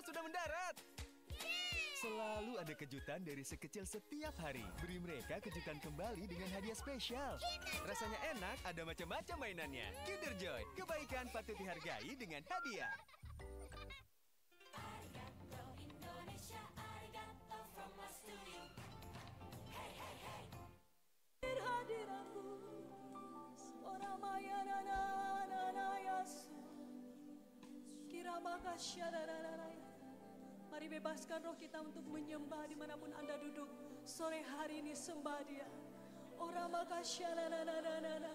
sudah mendarat. Selalu ada kejutan dari sekecil setiap hari. Beri mereka kejutan kembali dengan hadiah spesial. Rasanya enak, ada macam-macam mainannya. Kinder Joy, kebaikan patut dihargai dengan hadiah. Arigato Indonesia, arigato from my studio. Hey, hey, hey. Mari bebaskan roh kita untuk menyembah dimanapun Anda duduk. Sore hari ini sembah Dia. Ora makasya na na na na na na.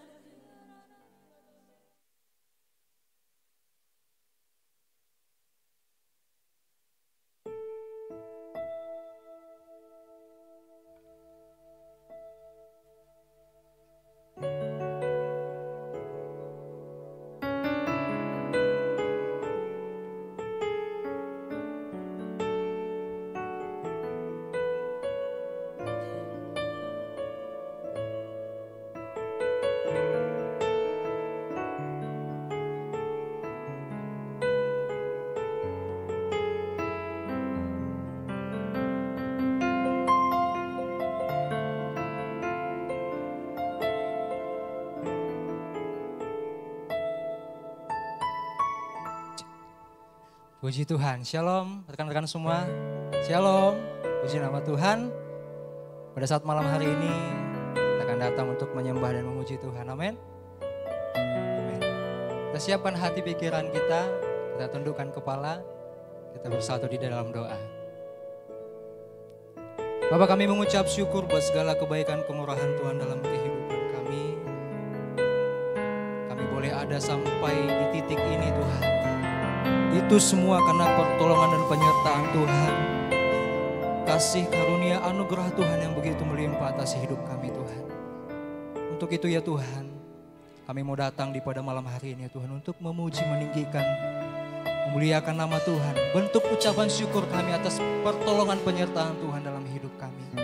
Puji Tuhan, shalom rekan-rekan semua, shalom, puji nama Tuhan. Pada saat malam hari ini kita akan datang untuk menyembah dan memuji Tuhan, amin. Amin. Kita siapkan hati pikiran kita tundukkan kepala, kita bersatu di dalam doa. Bapa, kami mengucap syukur buat segala kebaikan kemurahan Tuhan dalam kehidupan kami. Kami boleh ada sampai di titik ini Tuhan. Itu semua karena pertolongan dan penyertaan Tuhan. Kasih karunia anugerah Tuhan yang begitu melimpah atas hidup kami Tuhan. Untuk itu ya Tuhan, kami mau datang di pada malam hari ini ya Tuhan untuk memuji, meninggikan, memuliakan nama Tuhan. Bentuk ucapan syukur kami atas pertolongan penyertaan Tuhan dalam hidup kami.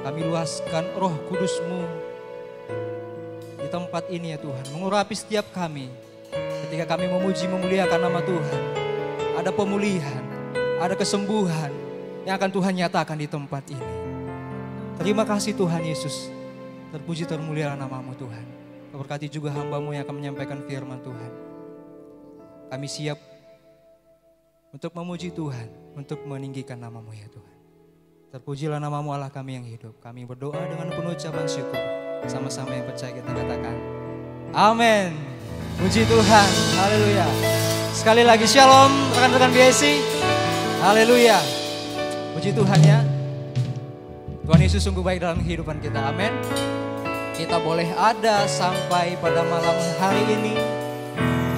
Kami luaskan roh kudus-Mu di tempat ini ya Tuhan. Mengurapi setiap kami. Ketika kami memuji, memuliakan nama Tuhan, ada pemulihan, ada kesembuhan yang akan Tuhan nyatakan di tempat ini. Terima kasih Tuhan Yesus, terpuji termulialah nama-Mu Tuhan. Berkati juga hamba-Mu yang akan menyampaikan firman Tuhan. Kami siap untuk memuji Tuhan, untuk meninggikan nama-Mu ya Tuhan. Terpujilah nama-Mu Allah kami yang hidup. Kami berdoa dengan penuh ucapan syukur. Sama-sama yang percaya kita katakan, amin. Puji Tuhan, haleluya. Sekali lagi shalom rekan-rekan BSI, haleluya. Puji Tuhan ya. Tuhan Yesus sungguh baik dalam kehidupan kita, amin. Kita boleh ada sampai pada malam hari ini.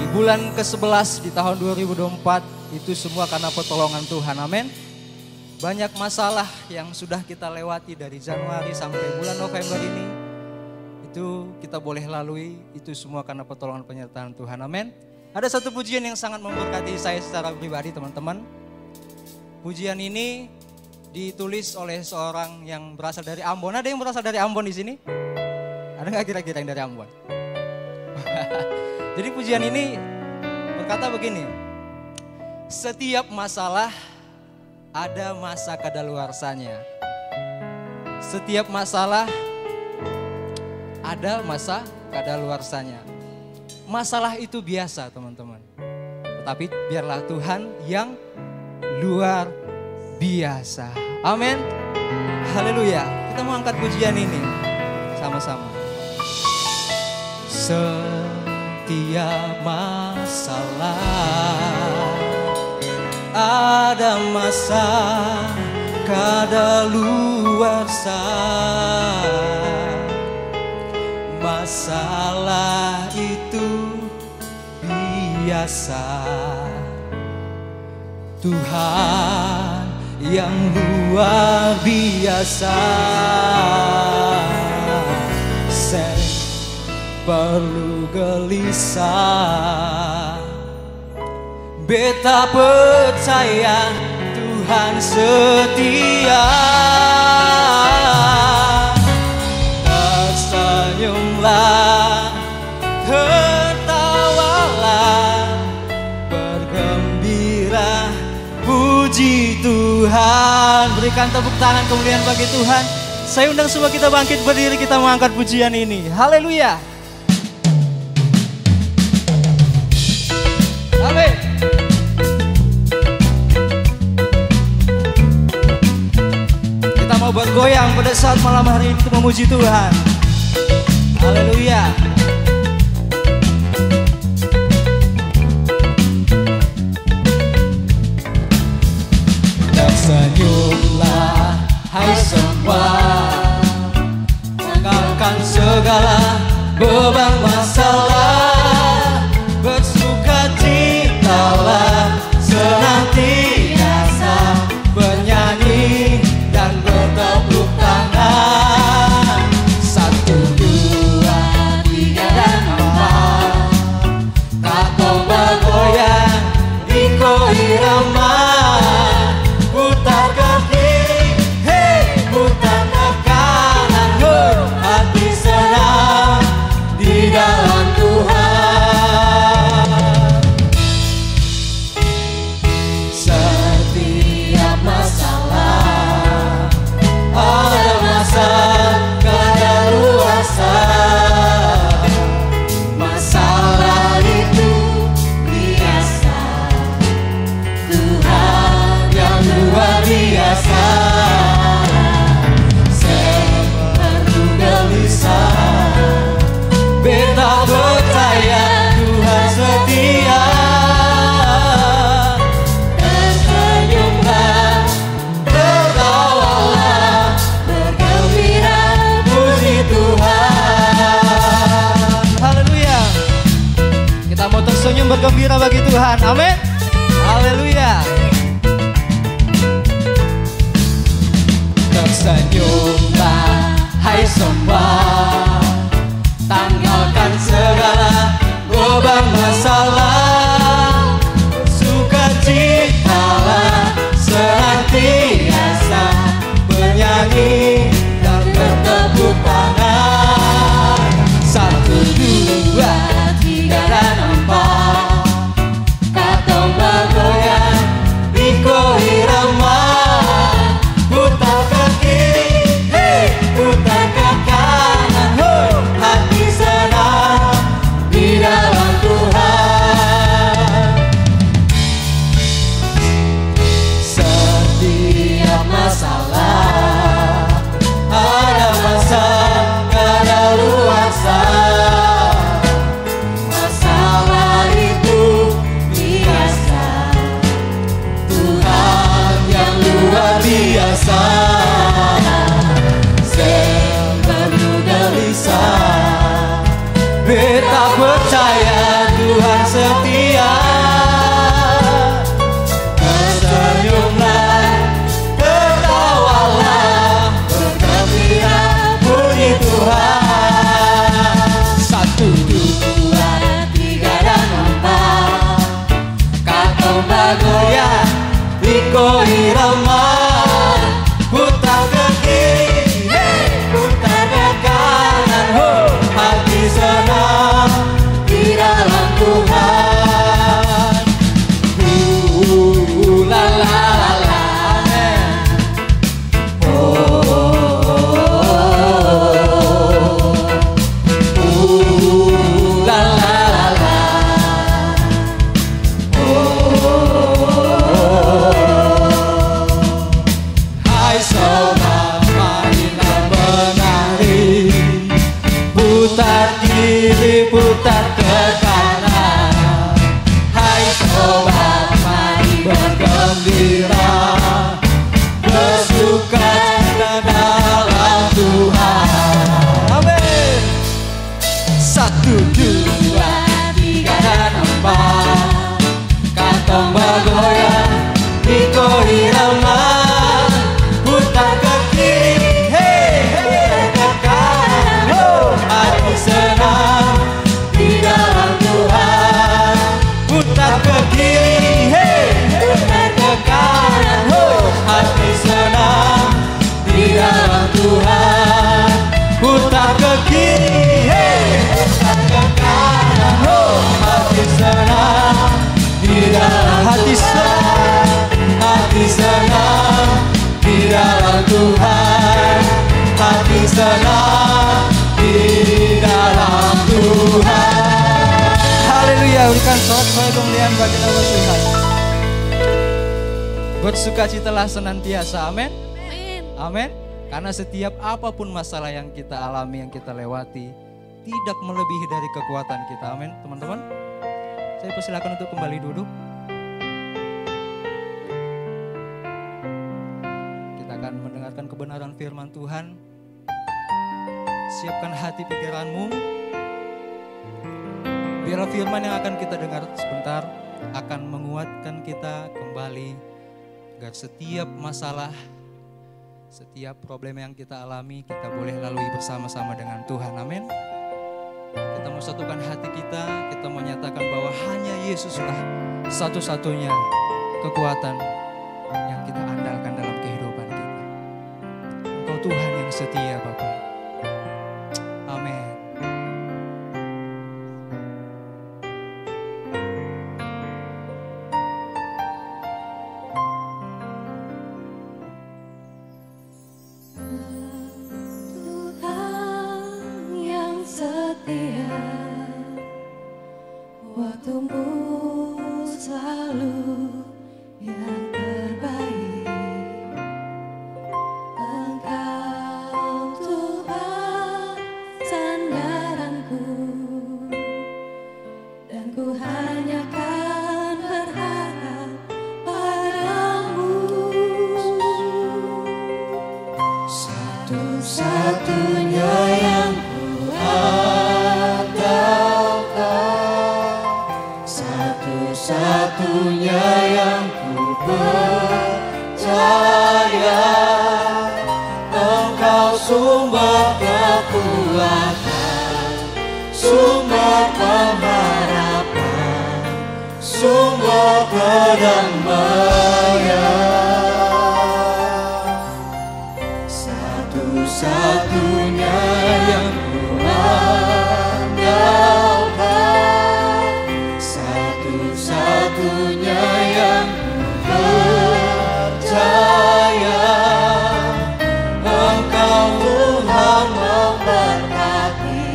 Di bulan ke-11 di tahun 2024, itu semua karena pertolongan Tuhan, amin. Banyak masalah yang sudah kita lewati dari Januari sampai bulan November ini. Itu kita boleh lalui, itu semua karena pertolongan penyertaan Tuhan, amin. Ada satu pujian yang sangat memberkati saya secara pribadi teman-teman. Pujian ini ditulis oleh seorang yang berasal dari Ambon. Ada yang berasal dari Ambon di sini? Ada nggak kira-kira yang dari Ambon? Jadi pujian ini berkata begini. Setiap masalah ada masa kadaluarsanya. Setiap masalah ada masa kadaluarsanya. Masalah itu biasa teman-teman. Tetapi biarlah Tuhan yang luar biasa. Amin. Haleluya. Kita mau angkat pujian ini sama-sama. Setiap masalah ada masa kadaluarsa. Masalah itu biasa. Tuhan yang luar biasa. Saya perlu gelisah. Beta percaya Tuhan setia. Tersenyumlah, tertawalah, bergembira berikan tepuk tangan kemuliaan bagi Tuhan. Saya undang semua kita bangkit berdiri, kita mengangkat pujian ini. Haleluya. Amin. Kita mau bergoyang pada saat malam hari ini untuk memuji Tuhan. Haleluya. Tersenyumlah hai semua, tinggalkan segala beban masalah, bersukacitalah senantiasa, bernyanyi dan bertepuk tangan. 1, 2, 3 dan 4, tato bergoyang ikut irama. Putar ke kiri, hey, putar ke kanan, hey, hati senang di dalam Tuhan. Setiap masalah ada masa kadaluarsa. Masalah itu biasa, Tuhan yang luar biasa. Seperti gelisah, beta percaya Tuhan setia. Tersenyumlah, tertawalah, bergembira, puji Tuhan. Haleluya. Kita mau tersenyum bergembira bagi Tuhan. Amin. Haleluya. Tersenyumlah hai semua, tanggalkan segala beban masalah, bersukacitalah senantiasa, bernyanyi dan bertepuk tangan. 1, 2, 3 dan 4, katong bergoyang ikut irama. Putar ke kiri, hey, putar ke kanan, hey, hati senang di dalam Tuhan. bagi nama Tuhan. Bersukacitalah senantiasa, amin. Amin. Karena setiap apapun masalah yang kita alami, yang kita lewati, tidak melebihi dari kekuatan kita, amin teman-teman. Saya persilakan untuk kembali duduk. Kita akan mendengarkan kebenaran firman Tuhan. Siapkan hati pikiranmu. Biarlah firman yang akan kita dengar sebentar akan menguatkan kita kembali agar setiap masalah, setiap problem yang kita alami kita boleh lalui bersama-sama dengan Tuhan, amin. Kita mau satukan hati kita mau nyatakan bahwa hanya Yesuslah satu-satunya kekuatan yang kita andalkan dalam kehidupan kita. Engkau Tuhan yang setia Bapa. Amin. Tuhan yang setia, waktumu selalu yang terbaik. Engkau Tuhan sandaranku, dan ku hanya kan berharap padamu. Satu-satunya yang ku andalkan, satu-satunya yang ku percaya. Engkau sumber kekuatan, sumber pengharapan, sumber kedamaian. Satu-satunya yang ku andalkan, satu-satunya yang ku percaya. Engkau Tuhan memberkati,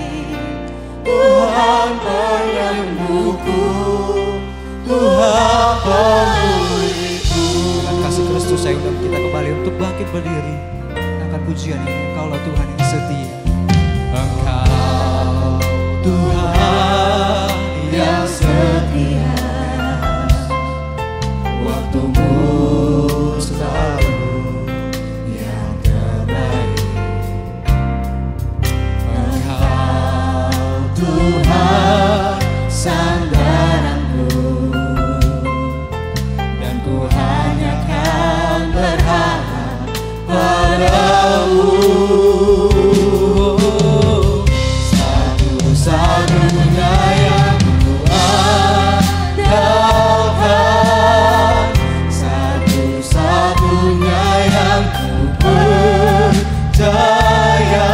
Tuhan penyembuhku, Tuhan pemulihku. Dengan kasih Kristus saya undang kita kembali untuk bangkit berdiri. Akan pujian ini, Engkaulah Tuhan yang setia. Engkau Tuhan yang setia, waktumu selalu yang terbaik. Engkau Tuhan sandaranku, dan ku hanya kan berharap padamu. Satu-satunya yang ku andalkan, satu-satunya yang ku percaya.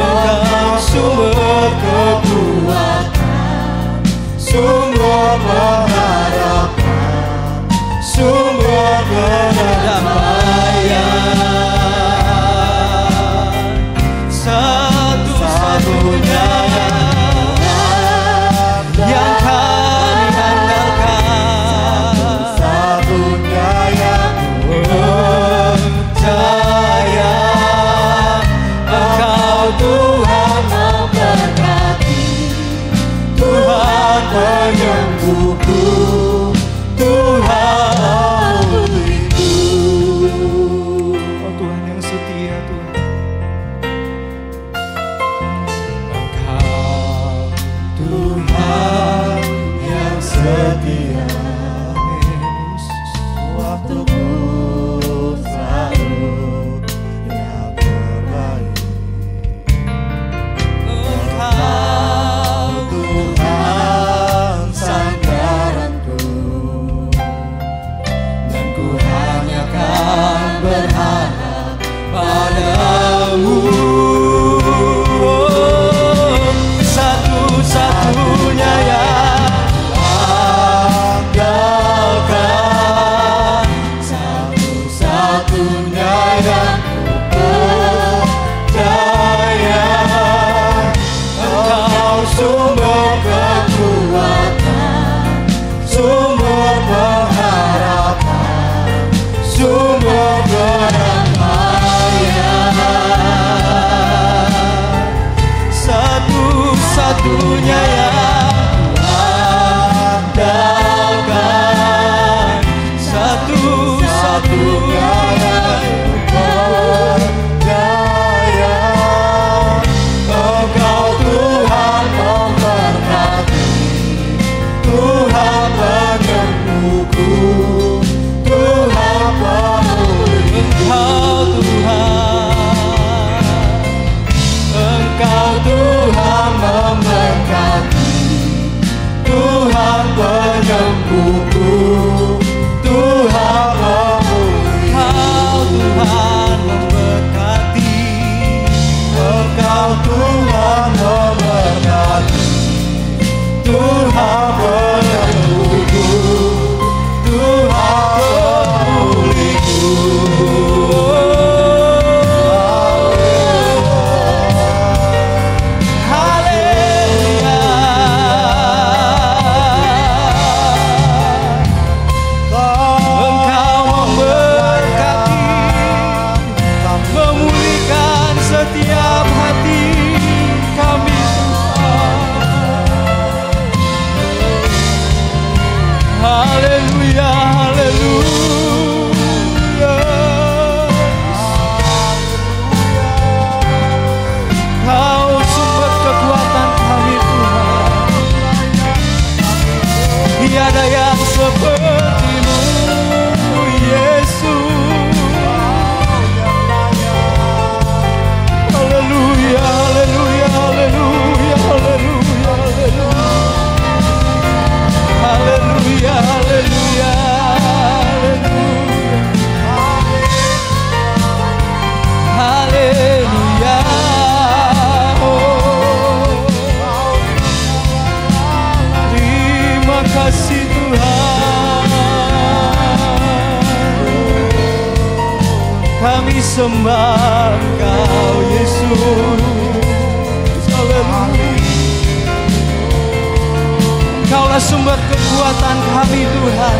Engkau sumber kekuatan, sumber pengharapan, sumber kedamaian. Satu-satunya yang kami andalkan, satu-satunya yang percaya. Engkau Tuhan memberkati, Tuhan penyembuhku, Tuhan pemulihku. Oh Tuhan yang setia Tuhan. Engkau Tuhan yang setia, waktumu selalu yang terbaik. Engkau Tuhan sandaran sumber kedamaian, satu-satunya yang adakan, satu-satunya yang berdaya. Engkau Tuhan memberkati, Tuhan penyembuhku, Tuhan pemulih. Engkau Tuhan, Engkau Tuhan memberkati, Tuhan penyembuhku, Tuhan pemulih. Engkau Tuhan memberkati, Engkau Tuhan memberkati, Tuhan penyembuhku, Tuhan pemulihku. Haleluya. Engkau memberkati, memulihkan setiap hati kami, Tuhan. Haleluya, haleluya. Kau sumber kekuatan kami, Tuhan. Tiada yang seperti-Mu, Yesus. Haleluya, haleluya, haleluya, haleluya, haleluya. Haleluya, haleluya, haleluya. Haleluya. Oh, terima kasih Tuhan. Kami sembah Engkau, Yesus. Haleluya. Engkaulah sumber kekuatan kami, Tuhan.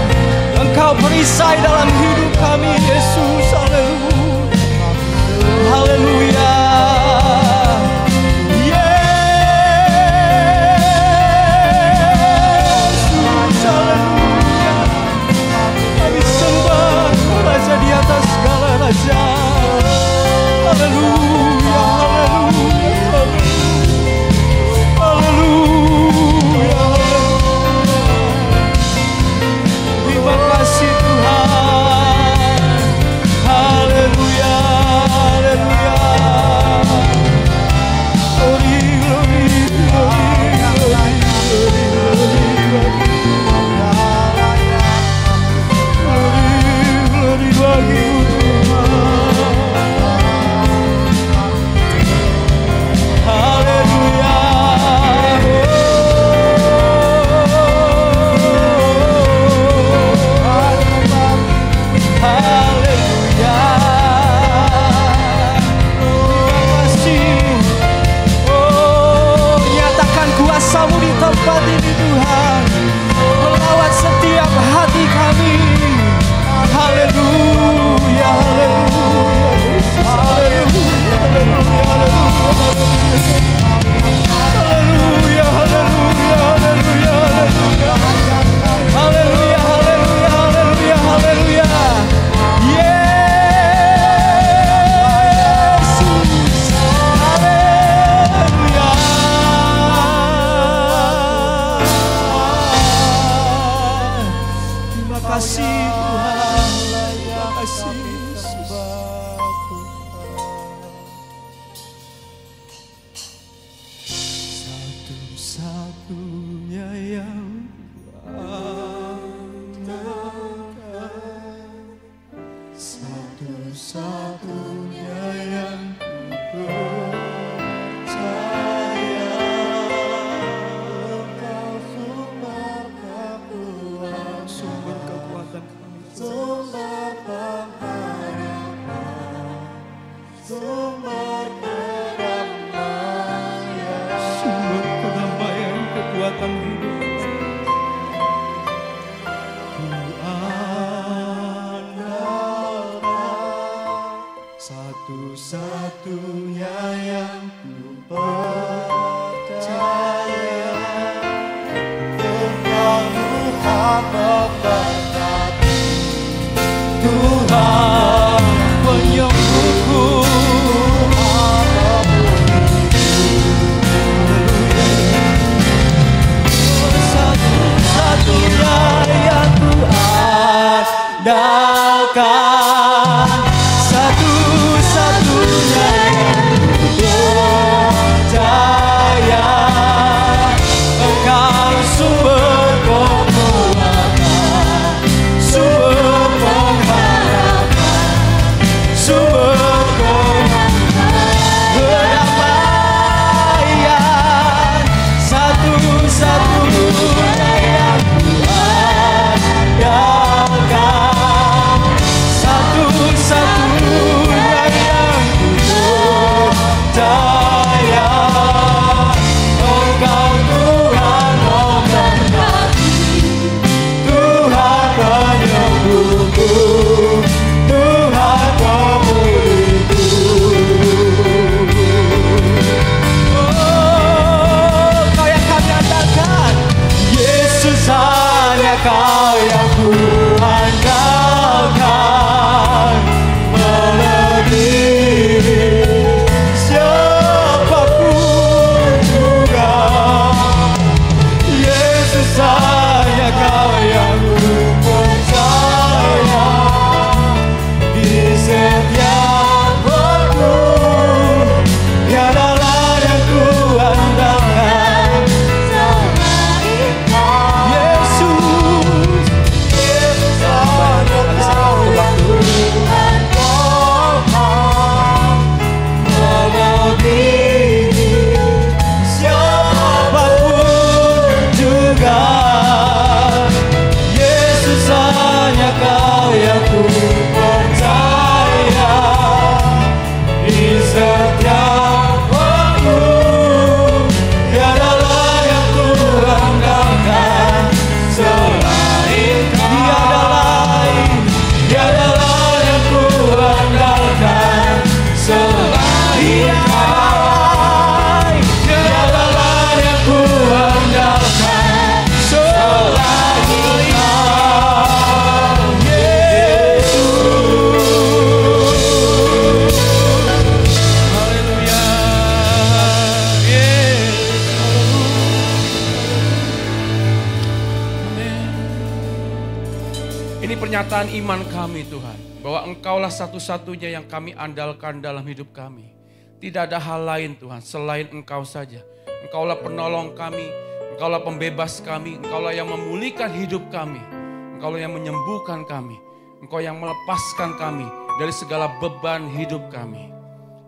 Engkau perisai dalam hidup kami, Yesus. Haleluya. Haleluya. Yesus. Haleluya. Kami sembah Raja di atas segala raja. Haleluya. Haleluya. Haleluya. Terima kasih Tuhan. Haleluya, haleluya. Glory, glory, glory, glory, glory, glory bagi Tuhan. Haleluya. Haleluya. Terima kasih. Oh, nyatakan kuasa-Mu di tempat ini, Tuhan. Melawat setiap hati kami. Haleluya, haleluya, Yesus. Haleluya, haleluya, haleluya, haleluya, haleluya, haleluya, haleluya. Haleluya, haleluya, haleluya, haleluya. Yesus. Haleluya. Terima kasih Tuhan. Terima kasih Yesus. Satu-satunya yang satu-satunya yang ku percaya. Engkau sumber kekuatan, sumber kekuatan. Kau yang ku andalkan, melebihi siapapun juga. Yesus, hanya Kau yang ku percaya. Di setiap waktu, tiada lain yang ku andalkan selain Kau. Yesus, Yesus, hanya Kau yang ku andalkan, melebihi siapapun juga. Yesus, hanya Kau yang ku percaya. Di setiap waktu, tiada lain yang ku andalkan selain Kau. Tiada lain yang ku andalkan selain Kau. Tiada lain yang ku andalkan selain Kau. Yesus. Haleluya. Ini pernyataan iman kami Tuhan, bahwa Engkaulah satu-satunya yang kami andalkan dalam hidup kami. Tidak ada hal lain Tuhan selain Engkau saja. Engkaulah penolong kami, Engkaulah pembebas kami, Engkaulah yang memulihkan hidup kami, Engkaulah yang menyembuhkan kami, Engkau yang melepaskan kami dari segala beban hidup kami.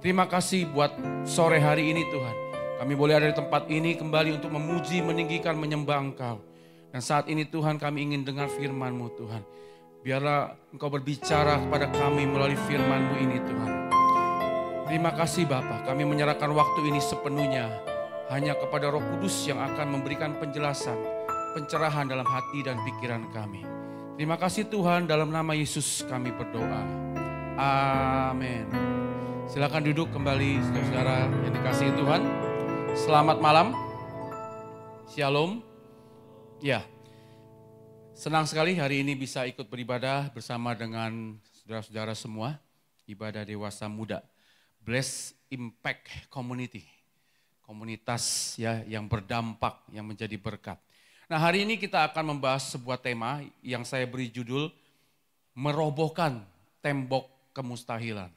Terima kasih buat sore hari ini Tuhan. Kami boleh ada di tempat ini kembali untuk memuji, meninggikan, menyembah Engkau. Dan saat ini Tuhan kami ingin dengar firman-Mu Tuhan. Biarlah Engkau berbicara kepada kami melalui firman-Mu ini Tuhan. Terima kasih Bapa, kami menyerahkan waktu ini sepenuhnya hanya kepada Roh Kudus yang akan memberikan penjelasan, pencerahan dalam hati dan pikiran kami. Terima kasih Tuhan, dalam nama Yesus kami berdoa. Amin. Silakan duduk kembali saudara-saudara yang dikasihi Tuhan. Selamat malam. Shalom. Ya. Senang sekali hari ini bisa ikut beribadah bersama dengan saudara-saudara semua. Ibadah dewasa muda. Bless Impact Community. Komunitas ya yang berdampak, yang menjadi berkat. Nah hari ini kita akan membahas sebuah tema yang saya beri judul Merobohkan Tembok Kemustahilan.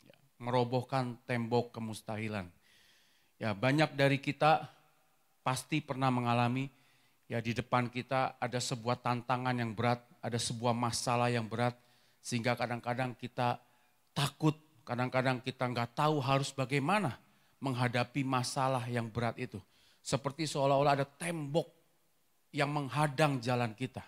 Ya, merobohkan tembok kemustahilan. Ya banyak dari kita pasti pernah mengalami ya di depan kita ada sebuah tantangan yang berat, ada sebuah masalah yang berat, sehingga kadang-kadang kita takut, kadang-kadang kita nggak tahu harus bagaimana menghadapi masalah yang berat itu. Seperti seolah-olah ada tembok yang menghadang jalan kita.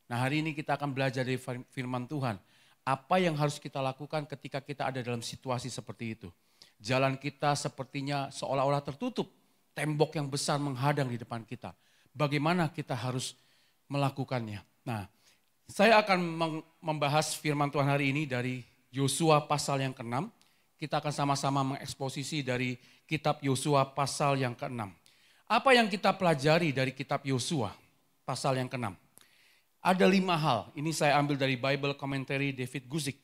Nah hari ini kita akan belajar dari firman Tuhan. Apa yang harus kita lakukan ketika kita ada dalam situasi seperti itu. Jalan kita sepertinya seolah-olah tertutup. Tembok yang besar menghadang di depan kita. Bagaimana kita harus melakukannya. Nah, saya akan membahas firman Tuhan hari ini dari Yosua pasal yang ke-6. Kita akan sama-sama mengeksposisi dari kitab Yosua pasal yang ke-6. Apa yang kita pelajari dari kitab Yosua pasal yang ke-6? Ada 5 hal. Ini saya ambil dari Bible Commentary David Guzik.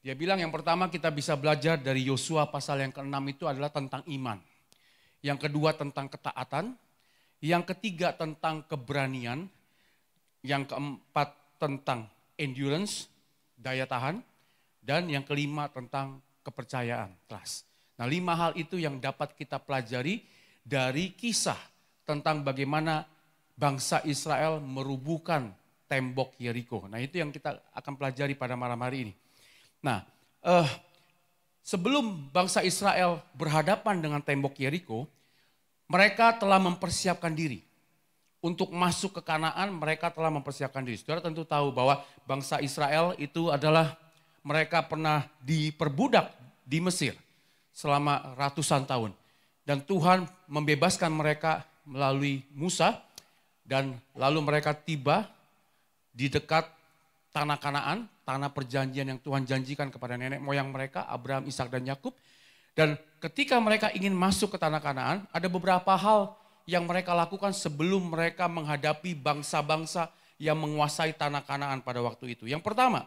Dia bilang yang pertama kita bisa belajar dari Yosua pasal yang ke-6 itu adalah tentang iman. Yang kedua tentang ketaatan. Yang ketiga tentang keberanian. Yang keempat tentang endurance, daya tahan. Dan yang kelima tentang kepercayaan, trust. Nah 5 hal itu yang dapat kita pelajari dari kisah tentang bagaimana bangsa Israel merubuhkan tembok Yeriko. Nah itu yang kita akan pelajari pada malam hari ini. Nah sebelum bangsa Israel berhadapan dengan tembok Yeriko, mereka telah mempersiapkan diri. Untuk masuk ke Kanaan mereka telah mempersiapkan diri. Saudara tentu tahu bahwa bangsa Israel itu adalah mereka pernah diperbudak di Mesir selama ratusan tahun. Dan Tuhan membebaskan mereka melalui Musa. Dan lalu mereka tiba di dekat tanah Kanaan, tanah perjanjian yang Tuhan janjikan kepada nenek moyang mereka, Abraham, Ishak dan Yakub. Dan ketika mereka ingin masuk ke tanah Kanaan, ada beberapa hal yang mereka lakukan sebelum mereka menghadapi bangsa-bangsa yang menguasai tanah Kanaan pada waktu itu. Yang pertama,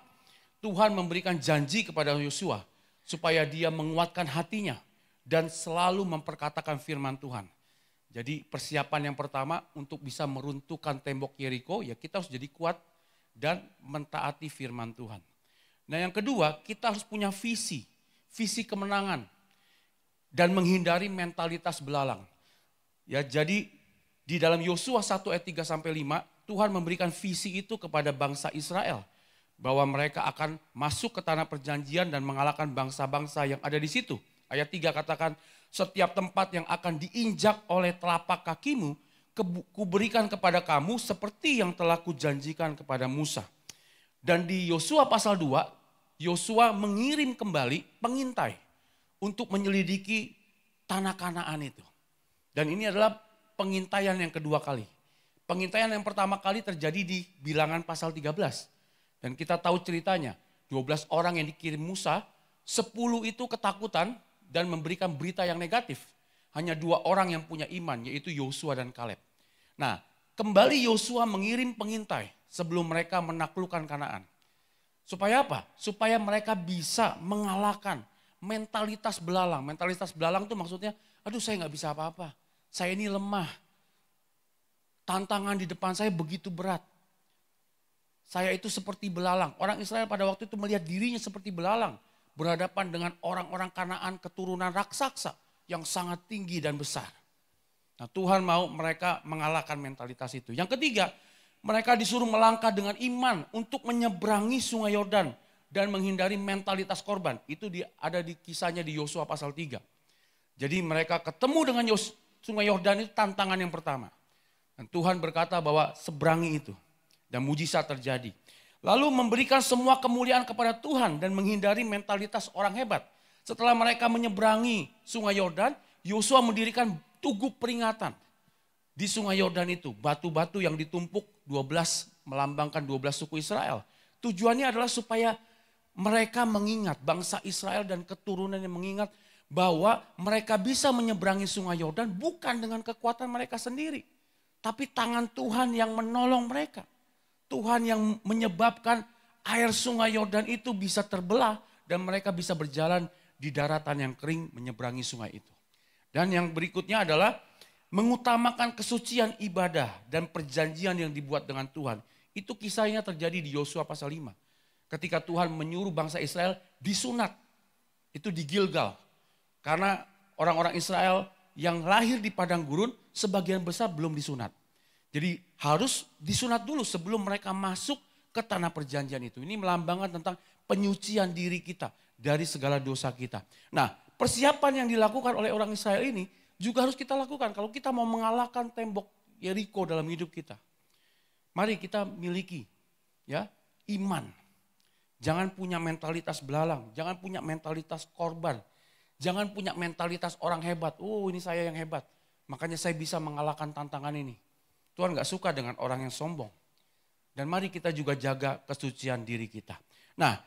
Tuhan memberikan janji kepada Yosua supaya dia menguatkan hatinya dan selalu memperkatakan firman Tuhan. Jadi persiapan yang pertama untuk bisa meruntuhkan tembok Yeriko, ya kita harus jadi kuat dan mentaati firman Tuhan. Nah yang kedua, kita harus punya visi kemenangan dan menghindari mentalitas belalang. Ya, jadi di dalam Yosua 1 ayat 3 sampai 5, Tuhan memberikan visi itu kepada bangsa Israel bahwa mereka akan masuk ke tanah perjanjian dan mengalahkan bangsa-bangsa yang ada di situ. Ayat 3 katakan, setiap tempat yang akan diinjak oleh telapak kakimu, kuberikan kepada kamu seperti yang telah kujanjikan kepada Musa. Dan di Yosua pasal 2, Yosua mengirim kembali pengintai untuk menyelidiki tanah Kanaan itu. Dan ini adalah pengintaian yang kedua kali. Pengintaian yang pertama kali terjadi di Bilangan pasal 13. Dan kita tahu ceritanya, 12 orang yang dikirim Musa, 10 itu ketakutan dan memberikan berita yang negatif. Hanya 2 orang yang punya iman, yaitu Yosua dan Kaleb. Nah, kembali Yosua mengirim pengintai sebelum mereka menaklukkan Kanaan. Supaya apa? Supaya mereka bisa mengalahkan mentalitas belalang. Mentalitas belalang itu maksudnya, aduh saya nggak bisa apa-apa. Saya ini lemah. Tantangan di depan saya begitu berat. Saya itu seperti belalang. Orang Israel pada waktu itu melihat dirinya seperti belalang. Berhadapan dengan orang-orang Kanaan keturunan raksasa yang sangat tinggi dan besar. Nah, Tuhan mau mereka mengalahkan mentalitas itu. Yang ketiga, mereka disuruh melangkah dengan iman untuk menyeberangi sungai Yordan dan menghindari mentalitas korban. Itu ada di kisahnya di Yosua pasal 3. Jadi mereka ketemu dengan sungai Yordan itu tantangan yang pertama. Dan Tuhan berkata bahwa seberangi itu dan mujizat terjadi. Lalu memberikan semua kemuliaan kepada Tuhan dan menghindari mentalitas orang hebat. Setelah mereka menyeberangi sungai Yordan, Yosua mendirikan tugu peringatan di sungai Yordan itu. Batu-batu yang ditumpuk 12 melambangkan 12 suku Israel. Tujuannya adalah supaya mereka mengingat, bangsa Israel dan keturunannya mengingat bahwa mereka bisa menyeberangi sungai Yordan bukan dengan kekuatan mereka sendiri. Tapi tangan Tuhan yang menolong mereka. Tuhan yang menyebabkan air sungai Yordan itu bisa terbelah dan mereka bisa berjalan di daratan yang kering menyeberangi sungai itu. Dan yang berikutnya adalah mengutamakan kesucian ibadah dan perjanjian yang dibuat dengan Tuhan. Itu kisahnya terjadi di Yosua pasal 5. Ketika Tuhan menyuruh bangsa Israel disunat. Itu di Gilgal. Karena orang-orang Israel yang lahir di padang gurun sebagian besar belum disunat. Jadi harus disunat dulu sebelum mereka masuk ke tanah perjanjian itu. Ini melambangkan tentang penyucian diri kita dari segala dosa kita. Nah, persiapan yang dilakukan oleh orang Israel ini juga harus kita lakukan kalau kita mau mengalahkan tembok Yeriko dalam hidup kita. Mari kita miliki ya iman. Jangan punya mentalitas belalang, jangan punya mentalitas korban. Jangan punya mentalitas orang hebat. Oh, ini saya yang hebat. Makanya saya bisa mengalahkan tantangan ini. Tuhan gak suka dengan orang yang sombong. Dan mari kita juga jaga kesucian diri kita. Nah,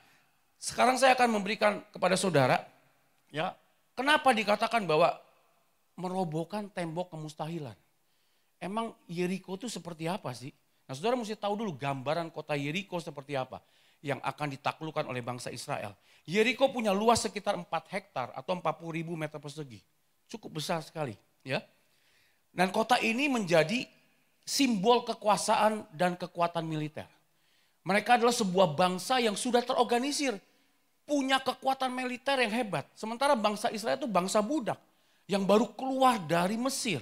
sekarang saya akan memberikan kepada saudara, ya, kenapa dikatakan bahwa merobohkan tembok kemustahilan. Emang Yeriko itu seperti apa sih? Nah, saudara mesti tahu dulu gambaran kota Yeriko seperti apa yang akan ditaklukkan oleh bangsa Israel. Yeriko punya luas sekitar 4 hektar atau 40.000 meter persegi. Cukup besar sekali, ya. Dan kota ini menjadi simbol kekuasaan dan kekuatan militer. Mereka adalah sebuah bangsa yang sudah terorganisir. Punya kekuatan militer yang hebat. Sementara bangsa Israel itu bangsa budak. Yang baru keluar dari Mesir.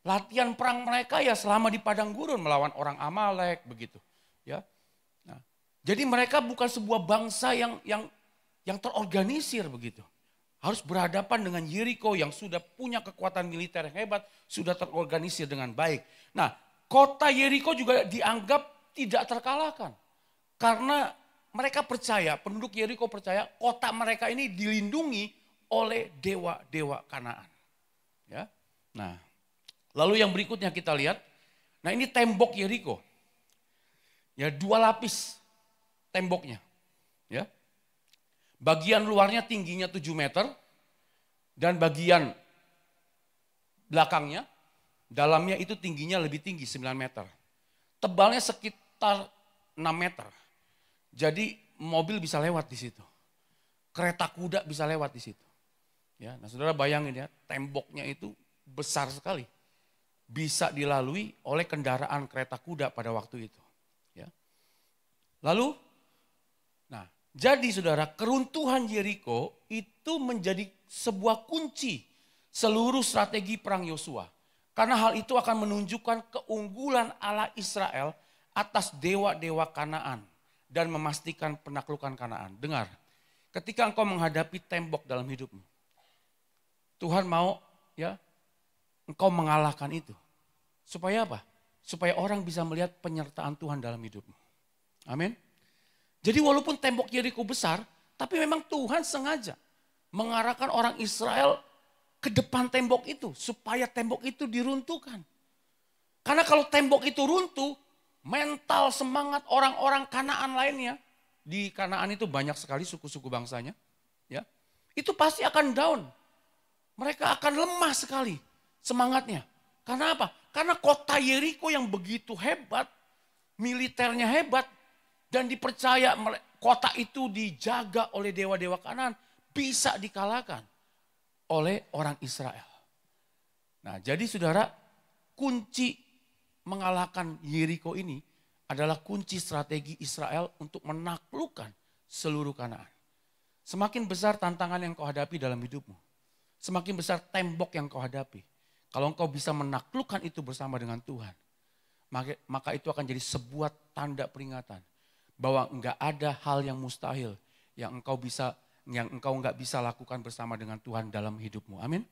Latihan perang mereka ya selama di padang gurun melawan orang Amalek begitu. Ya. Nah, jadi mereka bukan sebuah bangsa yang terorganisir begitu. Harus berhadapan dengan Yeriko yang sudah punya kekuatan militer yang hebat, sudah terorganisir dengan baik. Nah, kota Yeriko juga dianggap tidak terkalahkan. Karena mereka percaya, penduduk Yeriko percaya kota mereka ini dilindungi oleh dewa-dewa Kanaan. Ya. Nah, lalu yang berikutnya kita lihat, nah ini tembok Yeriko. Ya, 2 lapis temboknya. Ya. Bagian luarnya tingginya 7 meter dan bagian belakangnya, dalamnya itu tingginya lebih tinggi 9 meter. tebalnya sekitar 6 meter. Jadi mobil bisa lewat di situ. Kereta kuda bisa lewat di situ. Ya, nah saudara bayangin ya, temboknya itu besar sekali. Bisa dilalui oleh kendaraan kereta kuda pada waktu itu. Ya. Lalu, nah jadi saudara, keruntuhan Yeriko itu menjadi sebuah kunci seluruh strategi perang Yosua. Karena hal itu akan menunjukkan keunggulan Allah Israel atas dewa-dewa Kanaan dan memastikan penaklukan Kanaan. Dengar, ketika engkau menghadapi tembok dalam hidupmu, Tuhan mau ya engkau mengalahkan itu. Supaya apa? Supaya orang bisa melihat penyertaan Tuhan dalam hidupmu. Amin. Jadi walaupun tembok Yeriko besar, tapi memang Tuhan sengaja mengarahkan orang Israel ke depan tembok itu. Supaya tembok itu diruntuhkan. Karena kalau tembok itu runtuh, mental semangat orang-orang Kanaan lainnya. Di Kanaan itu banyak sekali suku-suku bangsanya. Ya, itu pasti akan down. Mereka akan lemah sekali semangatnya. Karena apa? Karena kota Yeriko yang begitu hebat, militernya hebat, dan dipercaya kota itu dijaga oleh dewa-dewa Kanaan, bisa dikalahkan oleh orang Israel. Nah jadi saudara, kunci mengalahkan Yeriko ini adalah kunci strategi Israel untuk menaklukkan seluruh Kanaan. Semakin besar tantangan yang kau hadapi dalam hidupmu, semakin besar tembok yang kau hadapi. Kalau engkau bisa menaklukkan itu bersama dengan Tuhan, maka itu akan jadi sebuah tanda peringatan bahwa enggak ada hal yang mustahil yang engkau enggak bisa lakukan bersama dengan Tuhan dalam hidupmu. Amin.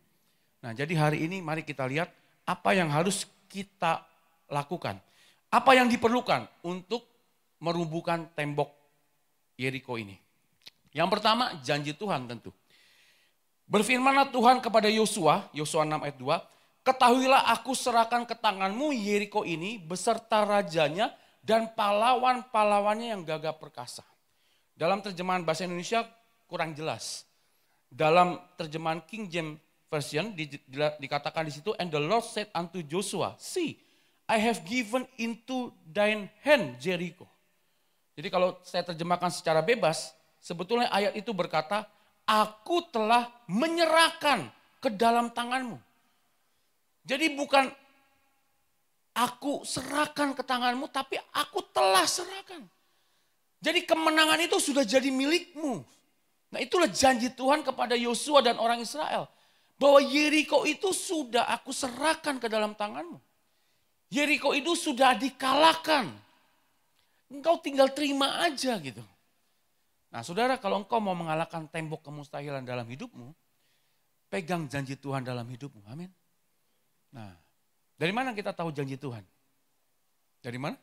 Nah, jadi hari ini mari kita lihat apa yang harus kita lakukan. Apa yang diperlukan untuk merubuhkan tembok Yeriko ini. Yang pertama, janji Tuhan tentu. Berfirmanlah Tuhan kepada Yosua, Yosua 6 ayat 2, ketahuilah aku serahkan ke tanganmu Yeriko ini beserta rajanya dan pahlawan-pahlawannya yang gagah perkasa. Dalam terjemahan bahasa Indonesia kurang jelas. Dalam terjemahan King James Version dikatakan di situ, and the Lord said unto Joshua, see, I have given into thine hand Jericho. Jadi kalau saya terjemahkan secara bebas, sebetulnya ayat itu berkata, aku telah menyerahkan ke dalam tanganmu. Jadi bukan aku serahkan ke tanganmu, tapi aku telah serahkan. Jadi kemenangan itu sudah jadi milikmu. Nah itulah janji Tuhan kepada Yosua dan orang Israel. Bahwa Yeriko itu sudah aku serahkan ke dalam tanganmu. Yeriko itu sudah dikalahkan. Engkau tinggal terima aja gitu. Nah saudara, kalau engkau mau mengalahkan tembok kemustahilan dalam hidupmu, pegang janji Tuhan dalam hidupmu. Amin. Nah, dari mana kita tahu janji Tuhan? Dari mana?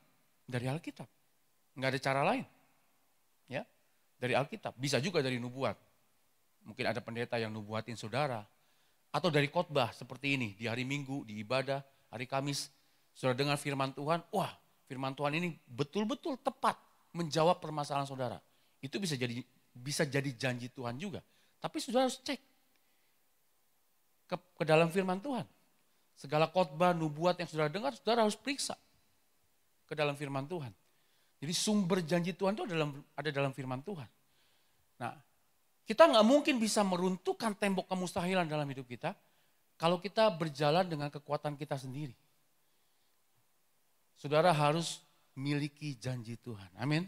Dari Alkitab. Enggak ada cara lain. Ya, dari Alkitab. Bisa juga dari nubuat. Mungkin ada pendeta yang nubuatin saudara. Atau dari khotbah seperti ini. Di hari Minggu, di ibadah, hari Kamis. Saudara dengar firman Tuhan, wah firman Tuhan ini betul-betul tepat menjawab permasalahan saudara. Itu bisa jadi janji Tuhan juga. Tapi saudara harus cek ke dalam firman Tuhan. Segala khotbah, nubuat yang saudara dengar, saudara harus periksa ke dalam firman Tuhan. Jadi sumber janji Tuhan itu ada dalam firman Tuhan. Nah, kita nggak mungkin bisa meruntuhkan tembok kemustahilan dalam hidup kita kalau kita berjalan dengan kekuatan kita sendiri. Saudara harus miliki janji Tuhan. Amin.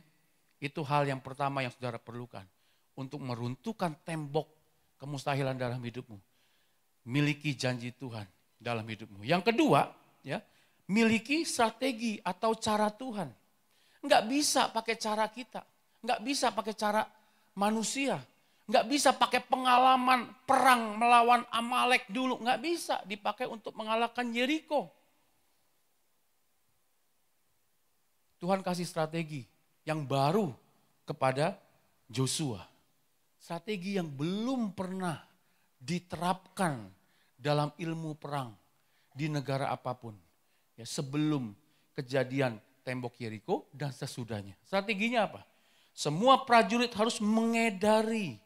Itu hal yang pertama yang saudara perlukan untuk meruntuhkan tembok kemustahilan dalam hidupmu. Miliki janji Tuhan dalam hidupmu. Yang kedua, ya, miliki strategi atau cara Tuhan. Enggak bisa pakai cara kita, enggak bisa pakai cara manusia, enggak bisa pakai pengalaman perang melawan Amalek dulu, enggak bisa dipakai untuk mengalahkan Yeriko. Tuhan kasih strategi yang baru kepada Joshua. Strategi yang belum pernah diterapkan dalam ilmu perang di negara apapun. Ya, sebelum kejadian tembok Yeriko dan sesudahnya. Strateginya apa? Semua prajurit harus mengitari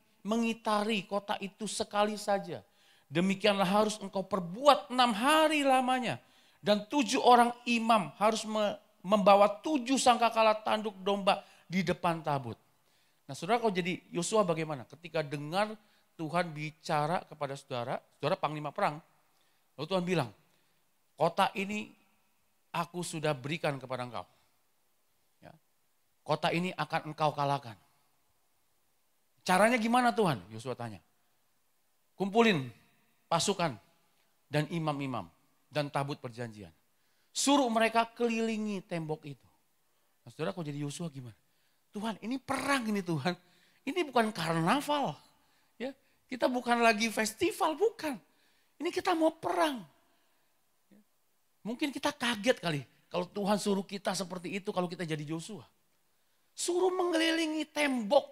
kota itu sekali saja. Demikianlah harus engkau perbuat 6 hari lamanya. Dan 7 orang imam harus membawa 7 sangkakala tanduk domba di depan tabut. Nah saudara, kalau jadi Yosua bagaimana? Ketika dengar Tuhan bicara kepada saudara, saudara panglima perang. Lalu Tuhan bilang, kota ini aku sudah berikan kepada engkau. Ya. Kota ini akan engkau kalahkan. Caranya gimana Tuhan? Yosua tanya. Kumpulin pasukan dan imam-imam dan tabut perjanjian. Suruh mereka kelilingi tembok itu. Nah, saudara, kalau jadi Yosua gimana? Tuhan, ini perang ini Tuhan. Ini bukan karnaval. Ya, kita bukan lagi festival, bukan. Ini kita mau perang. Mungkin kita kaget kali kalau Tuhan suruh kita seperti itu kalau kita jadi Yosua. Suruh mengelilingi tembok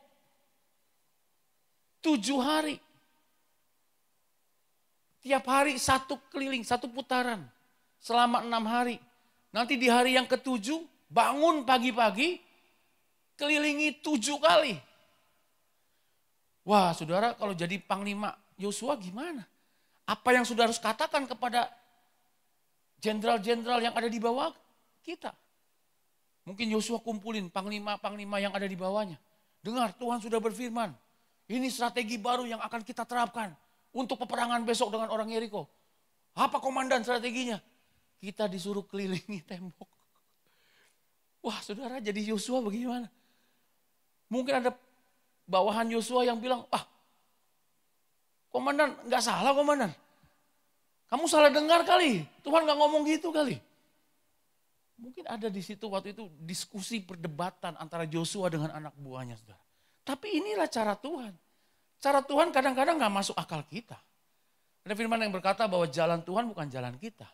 7 hari. Tiap hari 1 keliling, 1 putaran. Selama 6 hari. Nanti di hari yang ke-7 bangun pagi-pagi kelilingi 7 kali. Wah saudara, kalau jadi panglima Yosua gimana? Apa yang sudah harus katakan kepada jenderal-jenderal yang ada di bawah kita? Mungkin Yosua kumpulin panglima-panglima yang ada di bawahnya. Dengar, Tuhan sudah berfirman. Ini strategi baru yang akan kita terapkan untuk peperangan besok dengan orang Yeriko. Apa komandan strateginya? Kita disuruh kelilingi tembok. Wah saudara, jadi Yosua bagaimana? Mungkin ada bawahan Yosua yang bilang, komandan nggak salah komandan. Kamu salah dengar kali, Tuhan nggak ngomong gitu kali. Mungkin ada di situ waktu itu diskusi perdebatan antara Yosua dengan anak buahnya saudara. Tapi inilah cara Tuhan. Cara Tuhan kadang-kadang nggak masuk akal kita. Ada firman yang berkata bahwa jalan Tuhan bukan jalan kita.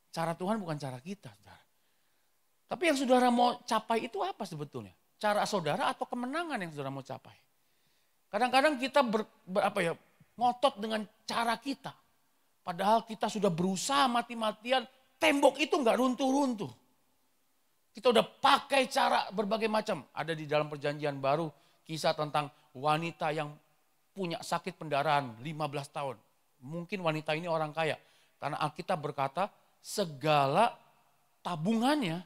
Cara Tuhan bukan cara kita, saudara. Tapi yang saudara mau capai itu apa sebetulnya? Cara saudara atau kemenangan yang saudara mau capai? Kadang-kadang kita ngotot dengan cara kita. Padahal kita sudah berusaha mati-matian, tembok itu nggak runtuh-runtuh. Kita udah pakai cara berbagai macam. Ada di dalam perjanjian baru kisah tentang wanita yang punya sakit pendarahan 15 tahun. Mungkin wanita ini orang kaya. Karena Alkitab berkata segala tabungannya,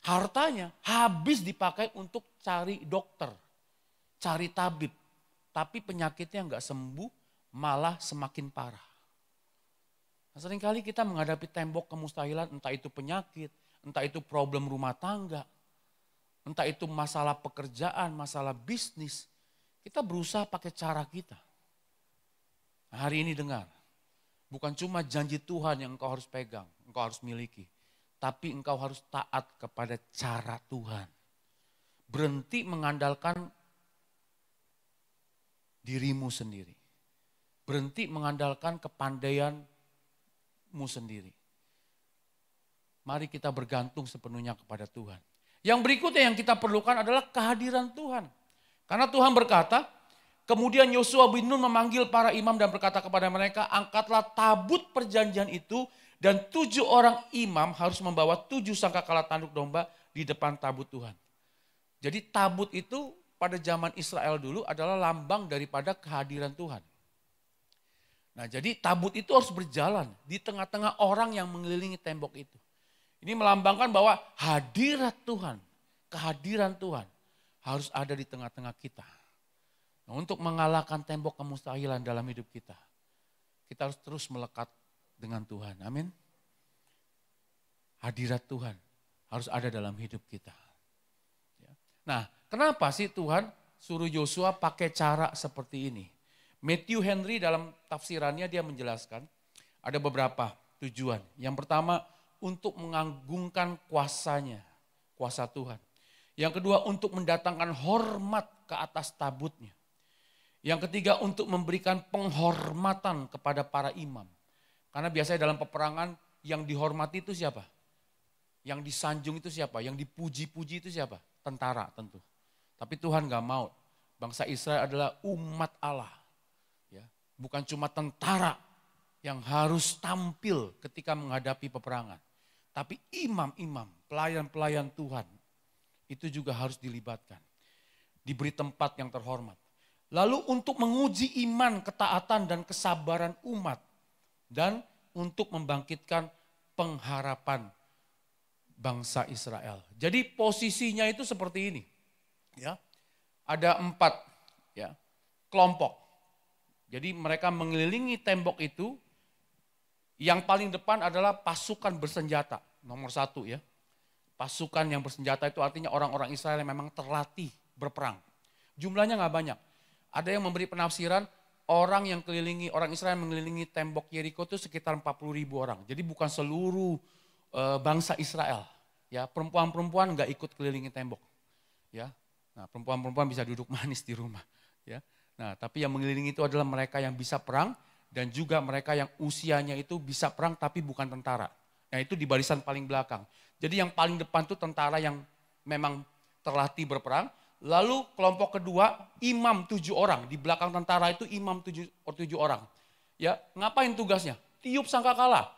hartanya habis dipakai untuk cari dokter, cari tabib. Tapi penyakitnya nggak sembuh, malah semakin parah. Nah, seringkali kita menghadapi tembok kemustahilan, entah itu penyakit, entah itu problem rumah tangga, entah itu masalah pekerjaan, masalah bisnis. Kita berusaha pakai cara kita. Nah, hari ini dengar, bukan cuma janji Tuhan yang engkau harus pegang, engkau harus miliki. Tapi engkau harus taat kepada cara Tuhan. Berhenti mengandalkan dirimu sendiri. Berhenti mengandalkan kepandaianmu sendiri. Mari kita bergantung sepenuhnya kepada Tuhan. Yang berikutnya yang kita perlukan adalah kehadiran Tuhan. Karena Tuhan berkata, kemudian Yosua bin Nun memanggil para imam dan berkata kepada mereka, angkatlah tabut perjanjian itu dan 7 orang imam harus membawa 7 sangkakala tanduk domba di depan tabut Tuhan. Jadi tabut itu pada zaman Israel dulu adalah lambang daripada kehadiran Tuhan. Nah jadi tabut itu harus berjalan di tengah-tengah orang yang mengelilingi tembok itu. Ini melambangkan bahwa hadirat Tuhan, kehadiran Tuhan harus ada di tengah-tengah kita. Nah, untuk mengalahkan tembok kemustahilan dalam hidup kita, kita harus terus melekat dengan Tuhan. Amin. Hadirat Tuhan harus ada dalam hidup kita. Nah, kenapa sih Tuhan suruh Yosua pakai cara seperti ini? Matthew Henry dalam tafsirannya dia menjelaskan ada beberapa tujuan. Yang pertama untuk mengagungkan kuasanya, kuasa Tuhan. Yang kedua untuk mendatangkan hormat ke atas tabutnya. Yang ketiga untuk memberikan penghormatan kepada para imam. Karena biasanya dalam peperangan yang dihormati itu siapa? Yang disanjung itu siapa? Yang dipuji-puji itu siapa? Tentara tentu. Tapi Tuhan gak mau. Bangsa Israel adalah umat Allah. Ya, bukan cuma tentara yang harus tampil ketika menghadapi peperangan. Tapi imam-imam, pelayan-pelayan Tuhan itu juga harus dilibatkan. Diberi tempat yang terhormat. Lalu untuk menguji iman, ketaatan dan kesabaran umat. Dan untuk membangkitkan pengharapan bangsa Israel. Jadi posisinya itu seperti ini. Ya. Ada 4 ya, kelompok. Jadi mereka mengelilingi tembok itu. Yang paling depan adalah pasukan bersenjata, nomor 1 ya. Pasukan yang bersenjata itu artinya orang-orang Israel yang memang terlatih berperang. Jumlahnya nggak banyak. Ada yang memberi penafsiran orang Israel mengelilingi tembok Yeriko itu sekitar 40.000 orang. Jadi bukan seluruh bangsa Israel. Ya, perempuan-perempuan nggak ikut kelilingi tembok. Ya, nah perempuan-perempuan bisa duduk manis di rumah. Ya, nah tapi yang mengelilingi itu adalah mereka yang bisa perang. Dan juga mereka yang usianya itu bisa perang tapi bukan tentara. Nah itu di barisan paling belakang. Jadi yang paling depan itu tentara yang memang terlatih berperang. Lalu kelompok kedua imam 7 orang. Di belakang tentara itu imam 7 orang. Ya, ngapain tugasnya? Tiup sangkakala.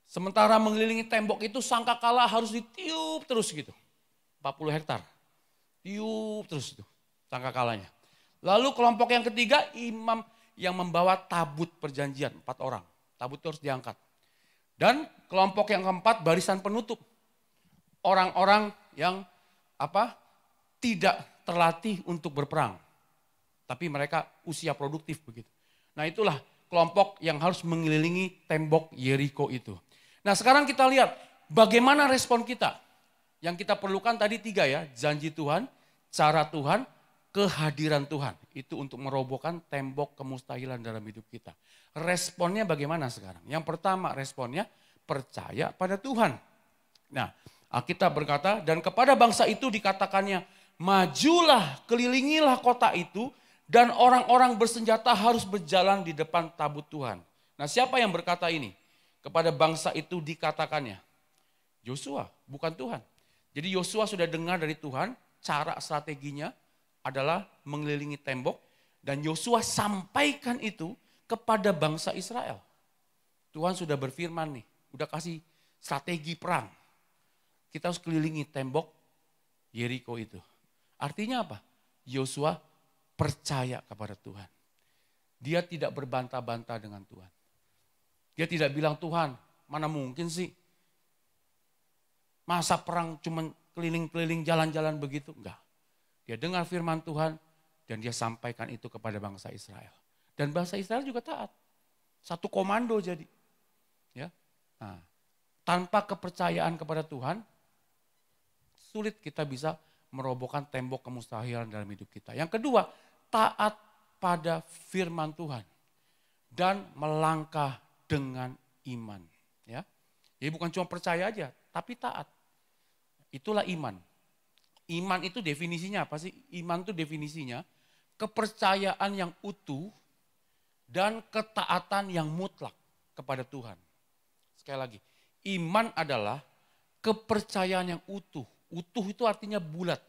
Sementara mengelilingi tembok itu sangkakala harus ditiup terus gitu. 40 hektar. Tiup terus itu sangkakalanya. Lalu kelompok yang ketiga imam yang membawa tabut perjanjian 4 orang. Tabut itu harus diangkat. Dan kelompok yang keempat barisan penutup. Orang-orang yang tidak terlatih untuk berperang. Tapi mereka usia produktif begitu. Nah itulah kelompok yang harus mengelilingi tembok Yeriko itu. Nah sekarang kita lihat bagaimana respon kita. Yang kita perlukan tadi 3 ya. Janji Tuhan, cara Tuhan, kehadiran Tuhan. Itu untuk merobohkan tembok kemustahilan dalam hidup kita. Responnya bagaimana sekarang? Yang pertama responnya percaya pada Tuhan. Nah Alkitab berkata dan kepada bangsa itu dikatakannya majulah kelilingilah kota itu dan orang-orang bersenjata harus berjalan di depan tabut Tuhan. Nah siapa yang berkata ini? Kepada bangsa itu dikatakannya. Yosua bukan Tuhan. Jadi Yosua sudah dengar dari Tuhan cara strateginya adalah mengelilingi tembok dan Yosua sampaikan itu kepada bangsa Israel. Tuhan sudah berfirman nih, udah kasih strategi perang. Kita harus kelilingi tembok Yeriko itu. Artinya apa? Yosua percaya kepada Tuhan. Dia tidak berbantah-bantah dengan Tuhan. Dia tidak bilang Tuhan, mana mungkin sih masa perang cuma keliling-keliling jalan-jalan begitu? Enggak. Dia dengar firman Tuhan dan dia sampaikan itu kepada bangsa Israel. Dan bangsa Israel juga taat. Satu komando jadi. Ya. Nah, tanpa kepercayaan kepada Tuhan, sulit kita bisa merobohkan tembok kemustahilan dalam hidup kita. Yang kedua, taat pada firman Tuhan. Dan melangkah dengan iman. Ya. Jadi bukan cuma percaya aja, tapi taat. Itulah iman. Iman itu definisinya apa sih? Iman itu definisinya kepercayaan yang utuh dan ketaatan yang mutlak kepada Tuhan. Sekali lagi, iman adalah kepercayaan yang utuh. Utuh itu artinya bulat.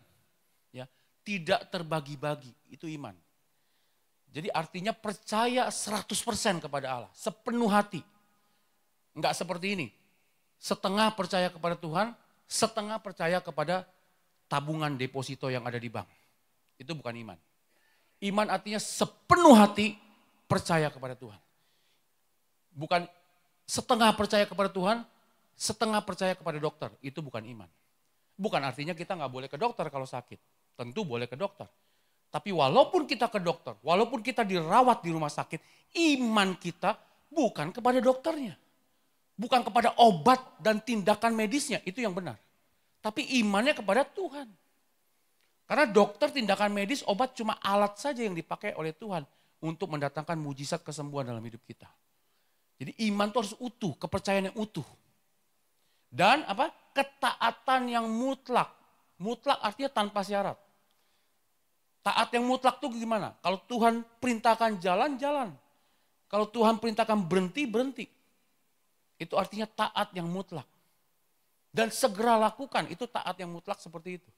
Ya, tidak terbagi-bagi, itu iman. Jadi artinya percaya 100% kepada Allah, sepenuh hati. Enggak seperti ini. Setengah percaya kepada Tuhan, setengah percaya kepada tabungan deposito yang ada di bank. Itu bukan iman. Iman artinya sepenuh hati percaya kepada Tuhan. Bukan setengah percaya kepada Tuhan, setengah percaya kepada dokter. Itu bukan iman. Bukan artinya kita nggak boleh ke dokter kalau sakit. Tentu boleh ke dokter. Tapi walaupun kita ke dokter, walaupun kita dirawat di rumah sakit, iman kita bukan kepada dokternya. Bukan kepada obat dan tindakan medisnya, itu yang benar. Tapi imannya kepada Tuhan. Karena dokter, tindakan medis, obat cuma alat saja yang dipakai oleh Tuhan untuk mendatangkan mujizat kesembuhan dalam hidup kita. Jadi iman itu harus utuh, kepercayaan yang utuh. Dan apa? Ketaatan yang mutlak. Mutlak artinya tanpa syarat. Taat yang mutlak itu gimana? Kalau Tuhan perintahkan jalan, jalan. Kalau Tuhan perintahkan berhenti, berhenti. Itu artinya taat yang mutlak. Dan segera lakukan, itu taat yang mutlak seperti itu.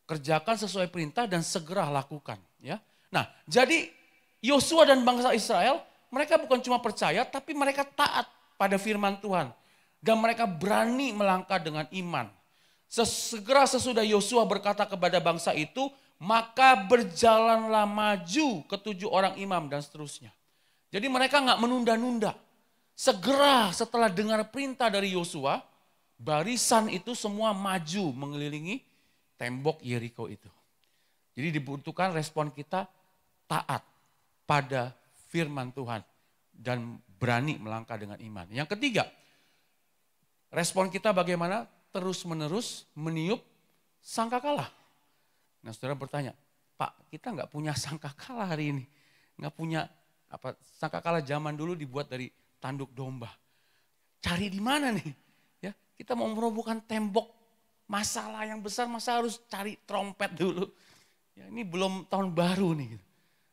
Kerjakan sesuai perintah dan segera lakukan. Ya. Nah, jadi Yosua dan bangsa Israel, mereka bukan cuma percaya, tapi mereka taat pada firman Tuhan. Dan mereka berani melangkah dengan iman. Segera sesudah Yosua berkata kepada bangsa itu, maka berjalanlah maju ke 7 orang imam dan seterusnya. Jadi mereka nggak menunda-nunda. Segera setelah dengar perintah dari Yosua, Barisan itu semua maju mengelilingi tembok Yeriko itu. Jadi dibutuhkan respon kita taat pada firman Tuhan dan berani melangkah dengan iman. Yang ketiga, respon kita bagaimana? Terus-menerus meniup sangkakala. Nah, saudara bertanya, Pak, kita nggak punya sangkakala hari ini. Nggak punya sangkakala zaman dulu dibuat dari tanduk domba. Cari di mana nih? Ya, kita mau merobohkan tembok masalah yang besar, masa harus cari trompet dulu. Ya, ini belum tahun baru nih.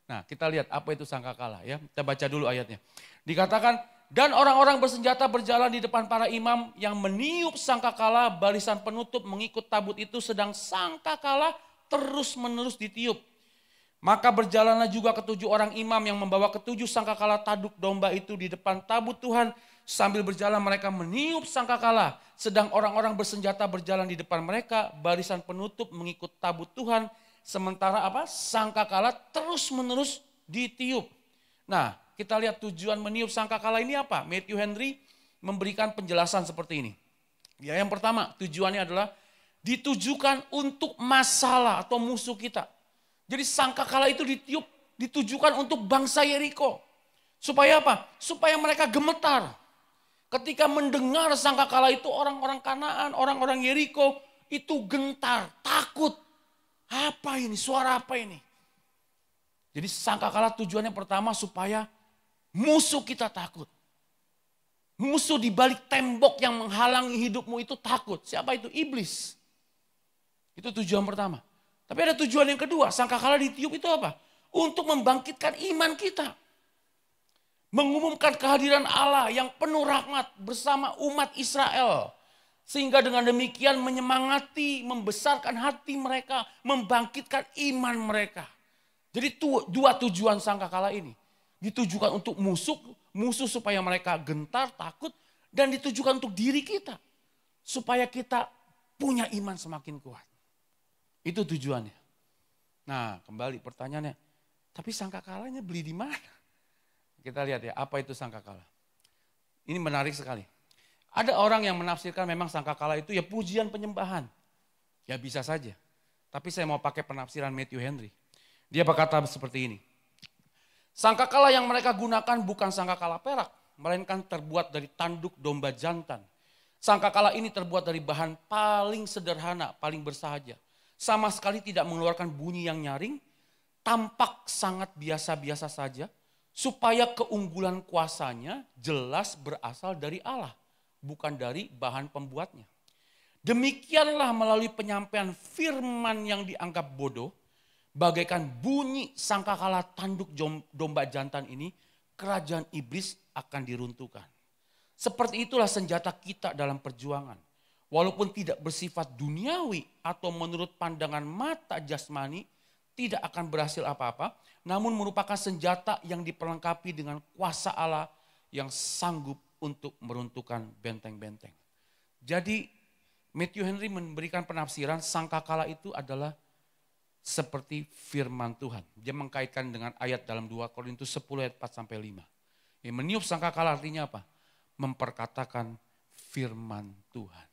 Nah, kita lihat apa itu sangkakala ya. Kita baca dulu ayatnya. Dikatakan, dan orang-orang bersenjata berjalan di depan para imam yang meniup sangkakala, barisan penutup mengikut tabut itu, sedang sangkakala terus-menerus ditiup. Maka berjalanlah juga ketujuh orang imam yang membawa ketujuh sangkakala tanduk domba itu di depan tabut Tuhan. Sambil berjalan mereka meniup sangkakala, sedang orang-orang bersenjata berjalan di depan mereka, barisan penutup mengikut tabut Tuhan. Sementara sangkakala terus-menerus ditiup. Nah, kita lihat tujuan meniup sangkakala ini apa? Matthew Henry memberikan penjelasan seperti ini. Ya, yang pertama tujuannya adalah ditujukan untuk masalah atau musuh kita. Jadi sangkakala itu ditiup, ditujukan untuk bangsa Yeriko. Supaya apa? Supaya mereka gemetar. Ketika mendengar sangkakala itu, orang-orang Kanaan, orang-orang Yeriko itu gentar, takut. Apa ini? Suara apa ini? Jadi sangkakala tujuannya pertama supaya musuh kita takut. Musuh di balik tembok yang menghalangi hidupmu itu takut. Siapa itu? Iblis. Itu tujuan pertama. Tapi ada tujuan yang kedua. Sangkakala ditiup itu apa? Untuk membangkitkan iman kita. Mengumumkan kehadiran Allah yang penuh rahmat bersama umat Israel. Sehingga dengan demikian menyemangati, membesarkan hati mereka, membangkitkan iman mereka. Jadi dua tujuan sangkakala ini. Ditujukan untuk musuh supaya mereka gentar, takut. Dan ditujukan untuk diri kita. Supaya kita punya iman semakin kuat. Itu tujuannya. Nah, kembali pertanyaannya. Tapi sangkakalanya beli di mana? Kita lihat ya, apa itu sangkakala. Ini menarik sekali. Ada orang yang menafsirkan memang sangkakala itu ya pujian penyembahan. Ya bisa saja. Tapi saya mau pakai penafsiran Matthew Henry. Dia berkata seperti ini. Sangkakala yang mereka gunakan bukan sangkakala perak, melainkan terbuat dari tanduk domba jantan. Sangkakala ini terbuat dari bahan paling sederhana, paling bersahaja. Sama sekali tidak mengeluarkan bunyi yang nyaring, tampak sangat biasa-biasa saja, supaya keunggulan kuasanya jelas berasal dari Allah, bukan dari bahan pembuatnya. Demikianlah melalui penyampaian firman yang dianggap bodoh, bagaikan bunyi sangkakala tanduk domba jantan ini, kerajaan iblis akan diruntuhkan. Seperti itulah senjata kita dalam perjuangan. Walaupun tidak bersifat duniawi atau menurut pandangan mata jasmani, tidak akan berhasil apa-apa, namun merupakan senjata yang diperlengkapi dengan kuasa Allah yang sanggup untuk meruntuhkan benteng-benteng. Jadi Matthew Henry memberikan penafsiran sangkakala itu adalah seperti firman Tuhan. Dia mengkaitkan dengan ayat dalam 2 Korintus 10 ayat 4-5. Meniup sangkakala artinya apa? Memperkatakan firman Tuhan.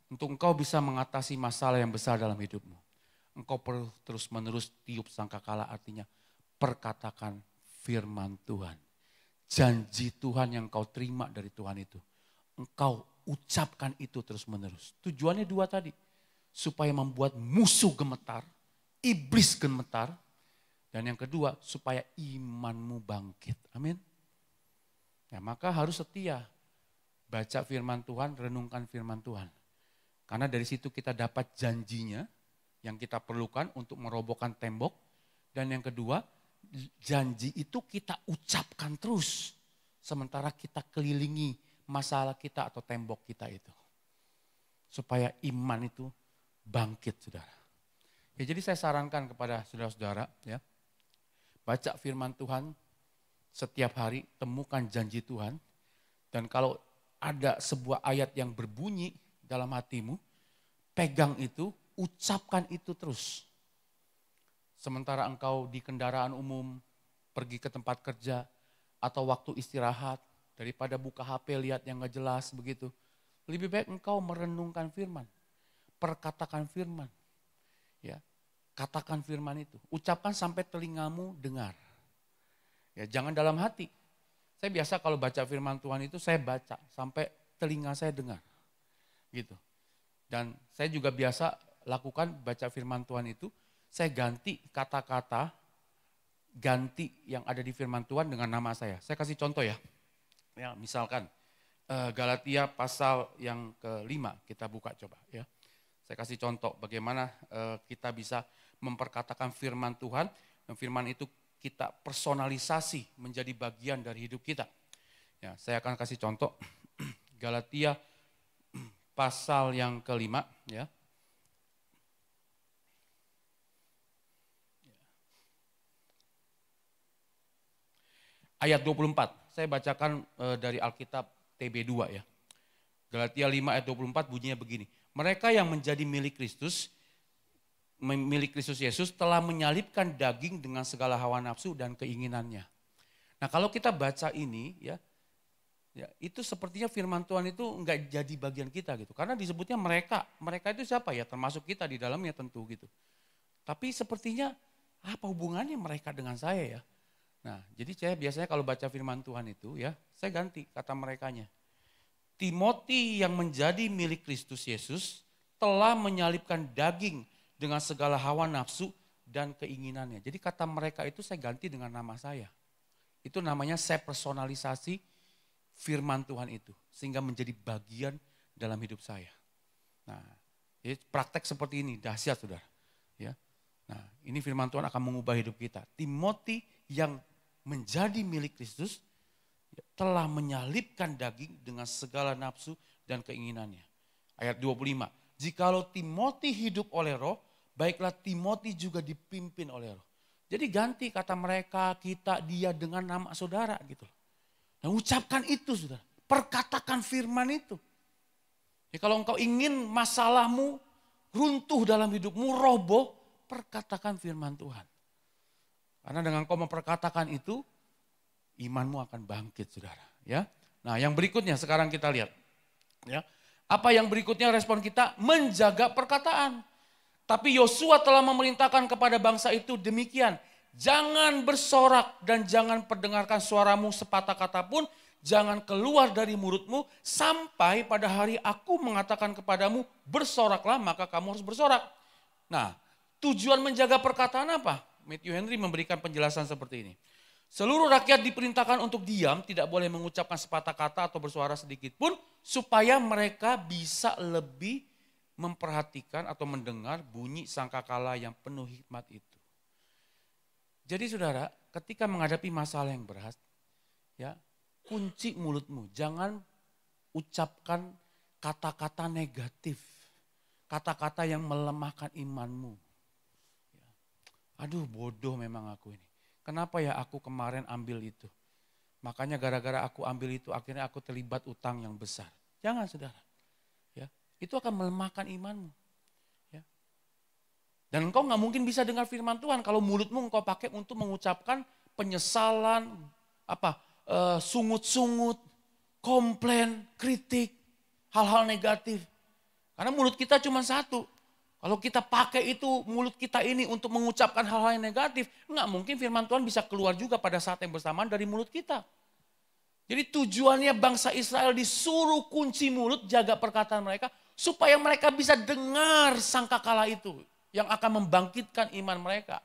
Untuk engkau bisa mengatasi masalah yang besar dalam hidupmu, engkau perlu terus-menerus tiup sangkakala, artinya perkatakan firman Tuhan. Janji Tuhan yang engkau terima dari Tuhan itu, engkau ucapkan itu terus-menerus. Tujuannya dua tadi, supaya membuat musuh gemetar, iblis gemetar, dan yang kedua supaya imanmu bangkit. Amin. Ya, maka harus setia baca firman Tuhan, renungkan firman Tuhan. Karena dari situ kita dapat janjinya yang kita perlukan untuk merobohkan tembok. Dan yang kedua, janji itu kita ucapkan terus. Sementara kita kelilingi masalah kita atau tembok kita itu. Supaya iman itu bangkit, saudara. Ya, jadi saya sarankan kepada saudara-saudara, ya, baca firman Tuhan setiap hari, temukan janji Tuhan. Dan kalau ada sebuah ayat yang berbunyi dalam hatimu, pegang itu, ucapkan itu terus. Sementara engkau di kendaraan umum, pergi ke tempat kerja, atau waktu istirahat, daripada buka HP lihat yang gak jelas begitu. Lebih baik engkau merenungkan firman, perkatakan firman. Ya, katakan firman itu, ucapkan sampai telingamu dengar. Ya, jangan dalam hati. Saya biasa kalau baca firman Tuhan itu saya baca sampai telinga saya dengar. Gitu. Dan saya juga biasa lakukan baca firman Tuhan itu, saya ganti kata-kata, ganti yang ada di firman Tuhan dengan nama saya. Saya kasih contoh ya. Ya, misalkan Galatia pasal yang ke-5 kita buka coba ya. Saya kasih contoh bagaimana kita bisa memperkatakan firman Tuhan, dan firman itu kita personalisasi menjadi bagian dari hidup kita. Ya, saya akan kasih contoh Galatia pasal yang ke-5 ya. Ayat 24. Saya bacakan dari Alkitab TB2 ya. Galatia 5 ayat 24 bunyinya begini. Mereka yang menjadi milik Kristus Yesus telah menyalibkan daging dengan segala hawa nafsu dan keinginannya. Nah, kalau kita baca ini ya itu sepertinya firman Tuhan itu enggak jadi bagian kita gitu. Karena disebutnya mereka. Mereka itu siapa ya? Termasuk kita di dalamnya tentu gitu. Tapi sepertinya apa hubungannya mereka dengan saya ya? Nah, jadi saya biasanya kalau baca firman Tuhan itu ya, saya ganti kata merekanya. Timothy yang menjadi milik Kristus Yesus telah menyalibkan daging dengan segala hawa nafsu dan keinginannya. Jadi kata mereka itu saya ganti dengan nama saya. Itu namanya saya personalisasi firman Tuhan itu. Sehingga menjadi bagian dalam hidup saya. Nah, jadi praktek seperti ini dahsyat saudara. Ya. Nah, ini firman Tuhan akan mengubah hidup kita. Timothy yang menjadi milik Kristus telah menyalibkan daging dengan segala nafsu dan keinginannya. Ayat 25. Jikalau Timothy hidup oleh roh, baiklah Timothy juga dipimpin oleh roh. Jadi ganti kata mereka, kita, dia dengan nama saudara gitu. Nah, ucapkan itu saudara. Perkatakan firman itu. Ya, kalau engkau ingin masalahmu runtuh dalam hidupmu, roboh, perkatakan firman Tuhan. Karena dengan kau memperkatakan itu, imanmu akan bangkit saudara. Ya. Nah, yang berikutnya sekarang kita lihat. Ya. Apa yang berikutnya respon kita? Menjaga perkataan. Tapi Yosua telah memerintahkan kepada bangsa itu demikian. Jangan bersorak dan jangan perdengarkan suaramu sepatah kata pun. Jangan keluar dari mulutmu sampai pada hari aku mengatakan kepadamu bersoraklah maka kamu harus bersorak. Nah, tujuan menjaga perkataan apa? Matthew Henry memberikan penjelasan seperti ini. Seluruh rakyat diperintahkan untuk diam, tidak boleh mengucapkan sepatah kata atau bersuara sedikit pun, supaya mereka bisa lebih memperhatikan atau mendengar bunyi sangkakala yang penuh hikmat itu. Jadi saudara, ketika menghadapi masalah yang berat, ya kunci mulutmu, jangan ucapkan kata-kata negatif, kata-kata yang melemahkan imanmu. Aduh bodoh memang aku ini. Kenapa ya aku kemarin ambil itu? Makanya gara-gara aku ambil itu akhirnya aku terlibat utang yang besar. Jangan saudara. Ya, itu akan melemahkan imanmu. Ya. Dan engkau gak mungkin bisa dengar firman Tuhan kalau mulutmu engkau pakai untuk mengucapkan penyesalan, sungut-sungut, komplain, kritik, hal-hal negatif. Karena mulut kita cuma satu. Kalau kita pakai itu mulut kita ini untuk mengucapkan hal-hal yang negatif, enggak mungkin firman Tuhan bisa keluar juga pada saat yang bersamaan dari mulut kita. Jadi tujuannya bangsa Israel disuruh kunci mulut, jaga perkataan mereka, supaya mereka bisa dengar sangkakala itu yang akan membangkitkan iman mereka.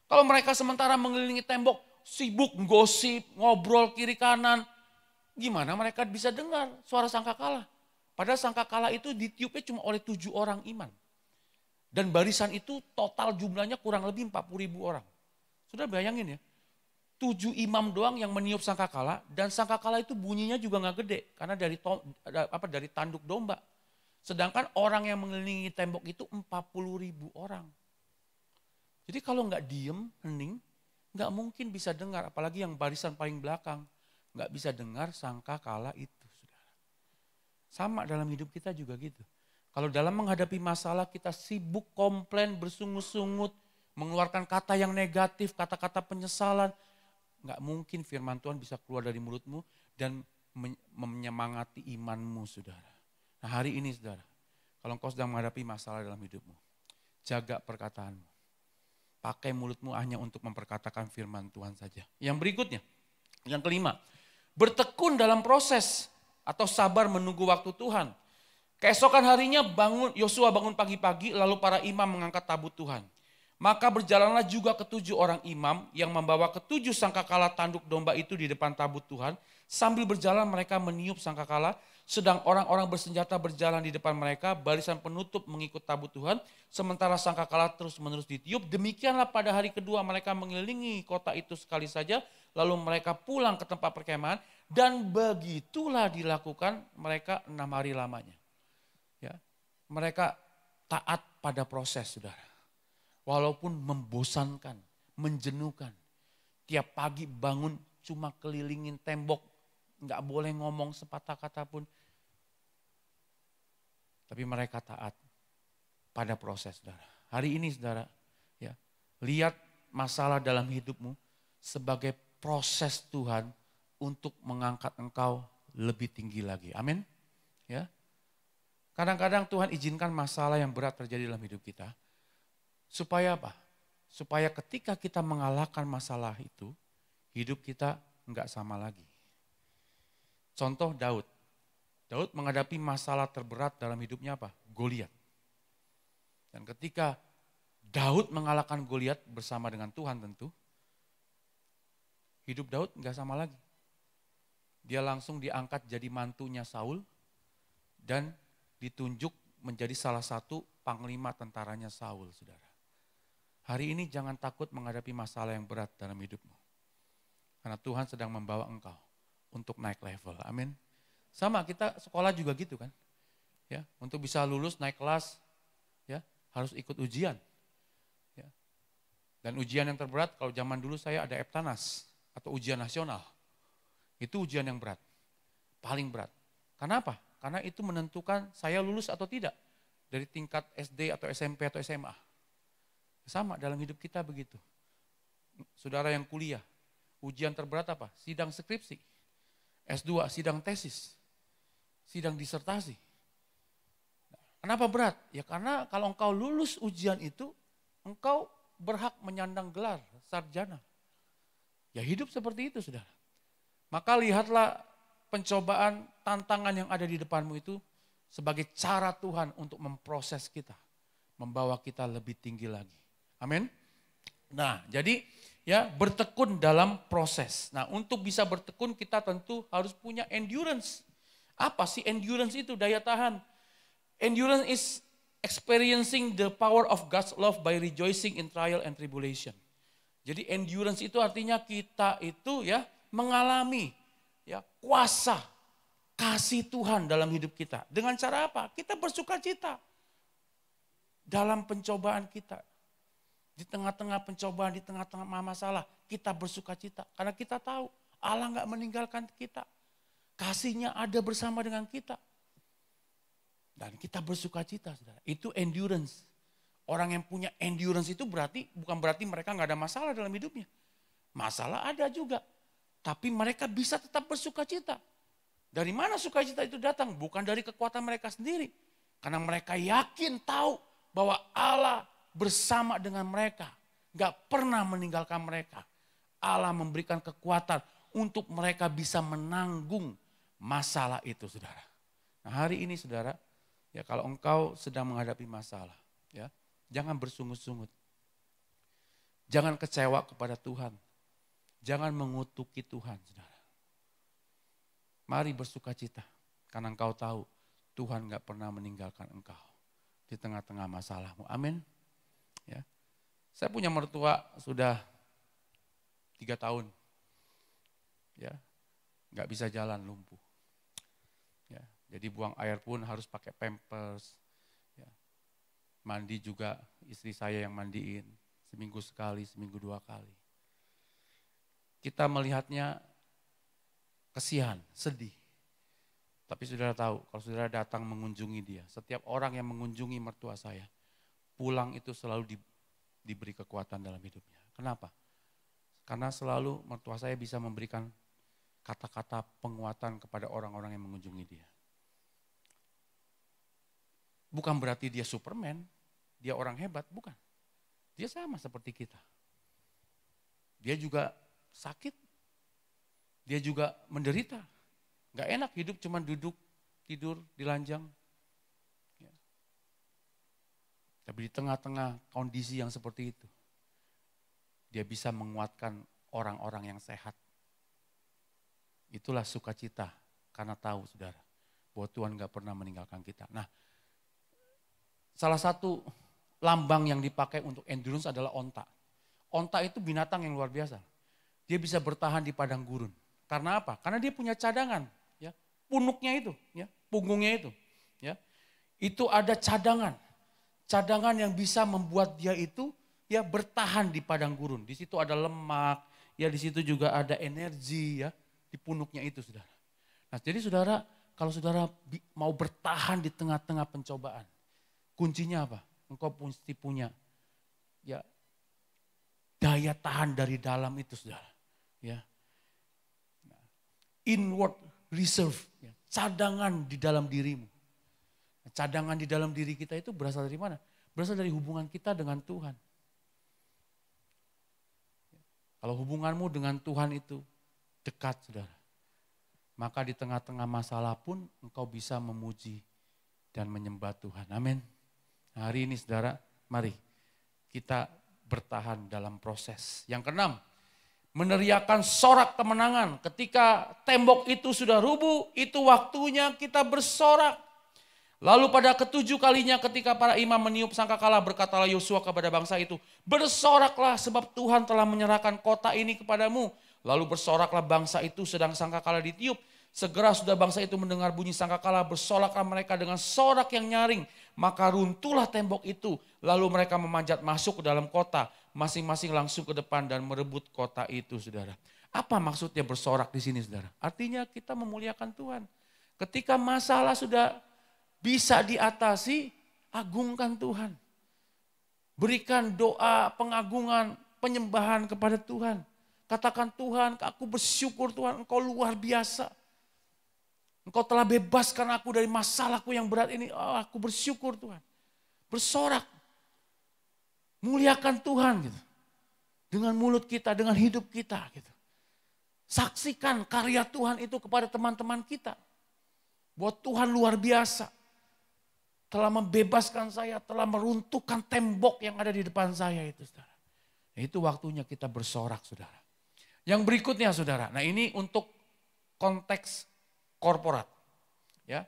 Kalau mereka sementara mengelilingi tembok, sibuk gosip, ngobrol kiri kanan, gimana mereka bisa dengar suara sangkakala? Padahal sangkakala itu ditiupnya cuma oleh 7 orang iman. Dan barisan itu total jumlahnya kurang lebih 40.000 orang. Sudah bayangin ya, 7 imam doang yang meniup sangkakala dan sangkakala itu bunyinya juga gak gede karena dari tanduk domba. Sedangkan orang yang mengelilingi tembok itu 40.000 orang. Jadi kalau gak diem, hening, gak mungkin bisa dengar, apalagi yang barisan paling belakang. Gak bisa dengar sangkakala itu. Saudara. Sama dalam hidup kita juga gitu. Kalau dalam menghadapi masalah kita sibuk komplain, bersungut-sungut, mengeluarkan kata yang negatif, kata-kata penyesalan, nggak mungkin firman Tuhan bisa keluar dari mulutmu dan menyemangati imanmu saudara. Nah hari ini saudara, kalau engkau sedang menghadapi masalah dalam hidupmu, jaga perkataanmu. Pakai mulutmu hanya untuk memperkatakan firman Tuhan saja. Yang berikutnya, yang kelima, bertekun dalam proses atau sabar menunggu waktu Tuhan. Keesokan harinya Yosua bangun pagi-pagi, lalu para imam mengangkat tabut Tuhan. Maka berjalanlah juga ketujuh orang imam yang membawa ketujuh sangkakala tanduk domba itu di depan tabut Tuhan. Sambil berjalan mereka meniup sangkakala, sedang orang-orang bersenjata berjalan di depan mereka, barisan penutup mengikut tabut Tuhan, sementara sangkakala terus-menerus ditiup. Demikianlah pada hari kedua mereka mengelilingi kota itu sekali saja, lalu mereka pulang ke tempat perkemahan, dan begitulah dilakukan mereka 6 hari lamanya. Ya, mereka taat pada proses, saudara. Walaupun membosankan, menjenuhkan. Tiap pagi bangun cuma kelilingin tembok, nggak boleh ngomong sepatah kata pun. Tapi mereka taat pada proses, saudara. Hari ini, saudara, ya, lihat masalah dalam hidupmu sebagai proses Tuhan untuk mengangkat engkau lebih tinggi lagi. Amin. Ya. Kadang-kadang Tuhan izinkan masalah yang berat terjadi dalam hidup kita. Supaya apa? Supaya ketika kita mengalahkan masalah itu, hidup kita enggak sama lagi. Contoh Daud. Daud menghadapi masalah terberat dalam hidupnya apa? Goliat. Dan ketika Daud mengalahkan Goliat bersama dengan Tuhan tentu, hidup Daud enggak sama lagi. Dia langsung diangkat jadi mantunya Saul dan ditunjuk menjadi salah satu panglima tentaranya Saul, saudara. Hari ini jangan takut menghadapi masalah yang berat dalam hidupmu. Karena Tuhan sedang membawa engkau untuk naik level. Amin. Sama kita sekolah juga gitu kan. Ya, untuk bisa lulus naik kelas, ya, harus ikut ujian. Ya. Dan ujian yang terberat kalau zaman dulu saya ada Eptanas atau ujian nasional. Itu ujian yang berat. Paling berat. Kenapa? Karena itu menentukan saya lulus atau tidak dari tingkat SD atau SMP atau SMA. Sama dalam hidup kita begitu. Saudara yang kuliah, ujian terberat apa? Sidang skripsi. S2, sidang tesis. Sidang disertasi. Kenapa berat? Ya karena kalau engkau lulus ujian itu, engkau berhak menyandang gelar sarjana. Ya hidup seperti itu, saudara. Maka lihatlah pencobaan, tantangan yang ada di depanmu itu sebagai cara Tuhan untuk memproses kita. Membawa kita lebih tinggi lagi. Amin. Nah, jadi ya bertekun dalam proses. Nah, untuk bisa bertekun kita tentu harus punya endurance. Apa sih endurance itu? Daya tahan. Endurance is experiencing the power of God's love by rejoicing in trial and tribulation. Jadi endurance itu artinya kita itu ya mengalami ya kuasa kasih Tuhan dalam hidup kita. Dengan cara apa? Kita bersukacita dalam pencobaan kita. Di tengah-tengah pencobaan, di tengah-tengah masalah, kita bersukacita. Karena kita tahu Allah nggak meninggalkan kita. Kasihnya ada bersama dengan kita. Dan kita bersukacita, saudara. Itu endurance. Orang yang punya endurance itu bukan berarti mereka nggak ada masalah dalam hidupnya. Masalah ada juga. Tapi mereka bisa tetap bersukacita. Dari mana sukacita itu datang? Bukan dari kekuatan mereka sendiri. Karena mereka yakin tahu bahwa Allah bersama dengan mereka. Gak pernah meninggalkan mereka. Allah memberikan kekuatan untuk mereka bisa menanggung masalah itu, saudara. Nah hari ini, saudara, ya kalau engkau sedang menghadapi masalah, ya jangan bersungut-sungut. Jangan kecewa kepada Tuhan. Jangan mengutuki Tuhan, saudara. Mari bersukacita, karena engkau tahu Tuhan gak pernah meninggalkan engkau di tengah-tengah masalahmu. Amin. Ya, saya punya mertua sudah 3 tahun, ya, nggak bisa jalan, lumpuh. Ya, jadi buang air pun harus pakai pampers. Ya. Mandi juga istri saya yang mandiin, seminggu sekali, seminggu 2 kali. Kita melihatnya kasihan, sedih. Tapi saudara tahu, kalau saudara datang mengunjungi dia, setiap orang yang mengunjungi mertua saya, pulang itu selalu diberi kekuatan dalam hidupnya. Kenapa? Karena selalu mertua saya bisa memberikan kata-kata penguatan kepada orang-orang yang mengunjungi dia. bukan berarti dia Superman, dia orang hebat, bukan. Dia sama seperti kita. Dia juga sakit, dia juga menderita. Gak enak hidup cuma duduk, tidur, dilanjang. Ya. Tapi di tengah-tengah kondisi yang seperti itu, dia bisa menguatkan orang-orang yang sehat. Itulah sukacita, karena tahu saudara, bahwa Tuhan gak pernah meninggalkan kita. Nah, salah satu lambang yang dipakai untuk endurance adalah onta. Onta itu binatang yang luar biasa. Dia bisa bertahan di padang gurun. Karena apa? Karena dia punya cadangan. Ya. Punuknya itu, ya, punggungnya itu. Ya. Itu ada cadangan. Cadangan yang bisa membuat dia itu ya bertahan di padang gurun. Di situ ada lemak, ya di situ juga ada energi ya di punuknya itu, saudara. Nah, jadi saudara, kalau saudara mau bertahan di tengah-tengah pencobaan, kuncinya apa? Engkau mesti punya ya daya tahan dari dalam itu, saudara. Ya. Nah, inward reserve, ya, cadangan di dalam dirimu. Nah, cadangan di dalam diri kita itu berasal dari mana? Berasal dari hubungan kita dengan Tuhan. Kalau hubunganmu dengan Tuhan itu dekat, saudara, maka di tengah-tengah masalah pun engkau bisa memuji dan menyembah Tuhan. Amin. Hari ini saudara, mari kita bertahan dalam proses. Yang keenam, meneriakan sorak kemenangan. Ketika tembok itu sudah rubuh, itu waktunya kita bersorak. Lalu pada ketujuh kalinya ketika para imam meniup sangkakala, berkatalah Yosua kepada bangsa itu, bersoraklah sebab Tuhan telah menyerahkan kota ini kepadamu. Lalu bersoraklah bangsa itu sedang sangkakala ditiup. Segera sudah bangsa itu mendengar bunyi sangkakala, bersoraklah mereka dengan sorak yang nyaring. Maka runtuhlah tembok itu, lalu mereka memanjat masuk ke dalam kota, masing-masing langsung ke depan dan merebut kota itu, saudara. Apa maksudnya bersorak di sini, saudara? Artinya kita memuliakan Tuhan. Ketika masalah sudah bisa diatasi, agungkan Tuhan. Berikan doa, pengagungan, penyembahan kepada Tuhan. Katakan, Tuhan, aku bersyukur Tuhan, Engkau luar biasa. Engkau telah bebaskan aku dari masalahku yang berat ini. Oh, aku bersyukur Tuhan. Bersorak. Muliakan Tuhan gitu. Dengan mulut kita, dengan hidup kita gitu. Saksikan karya Tuhan itu kepada teman-teman kita. Bahwa Tuhan luar biasa. Telah membebaskan saya, telah meruntuhkan tembok yang ada di depan saya itu, saudara. Itu waktunya kita bersorak, saudara. Yang berikutnya, saudara. Nah, ini untuk konteks korporat. Ya.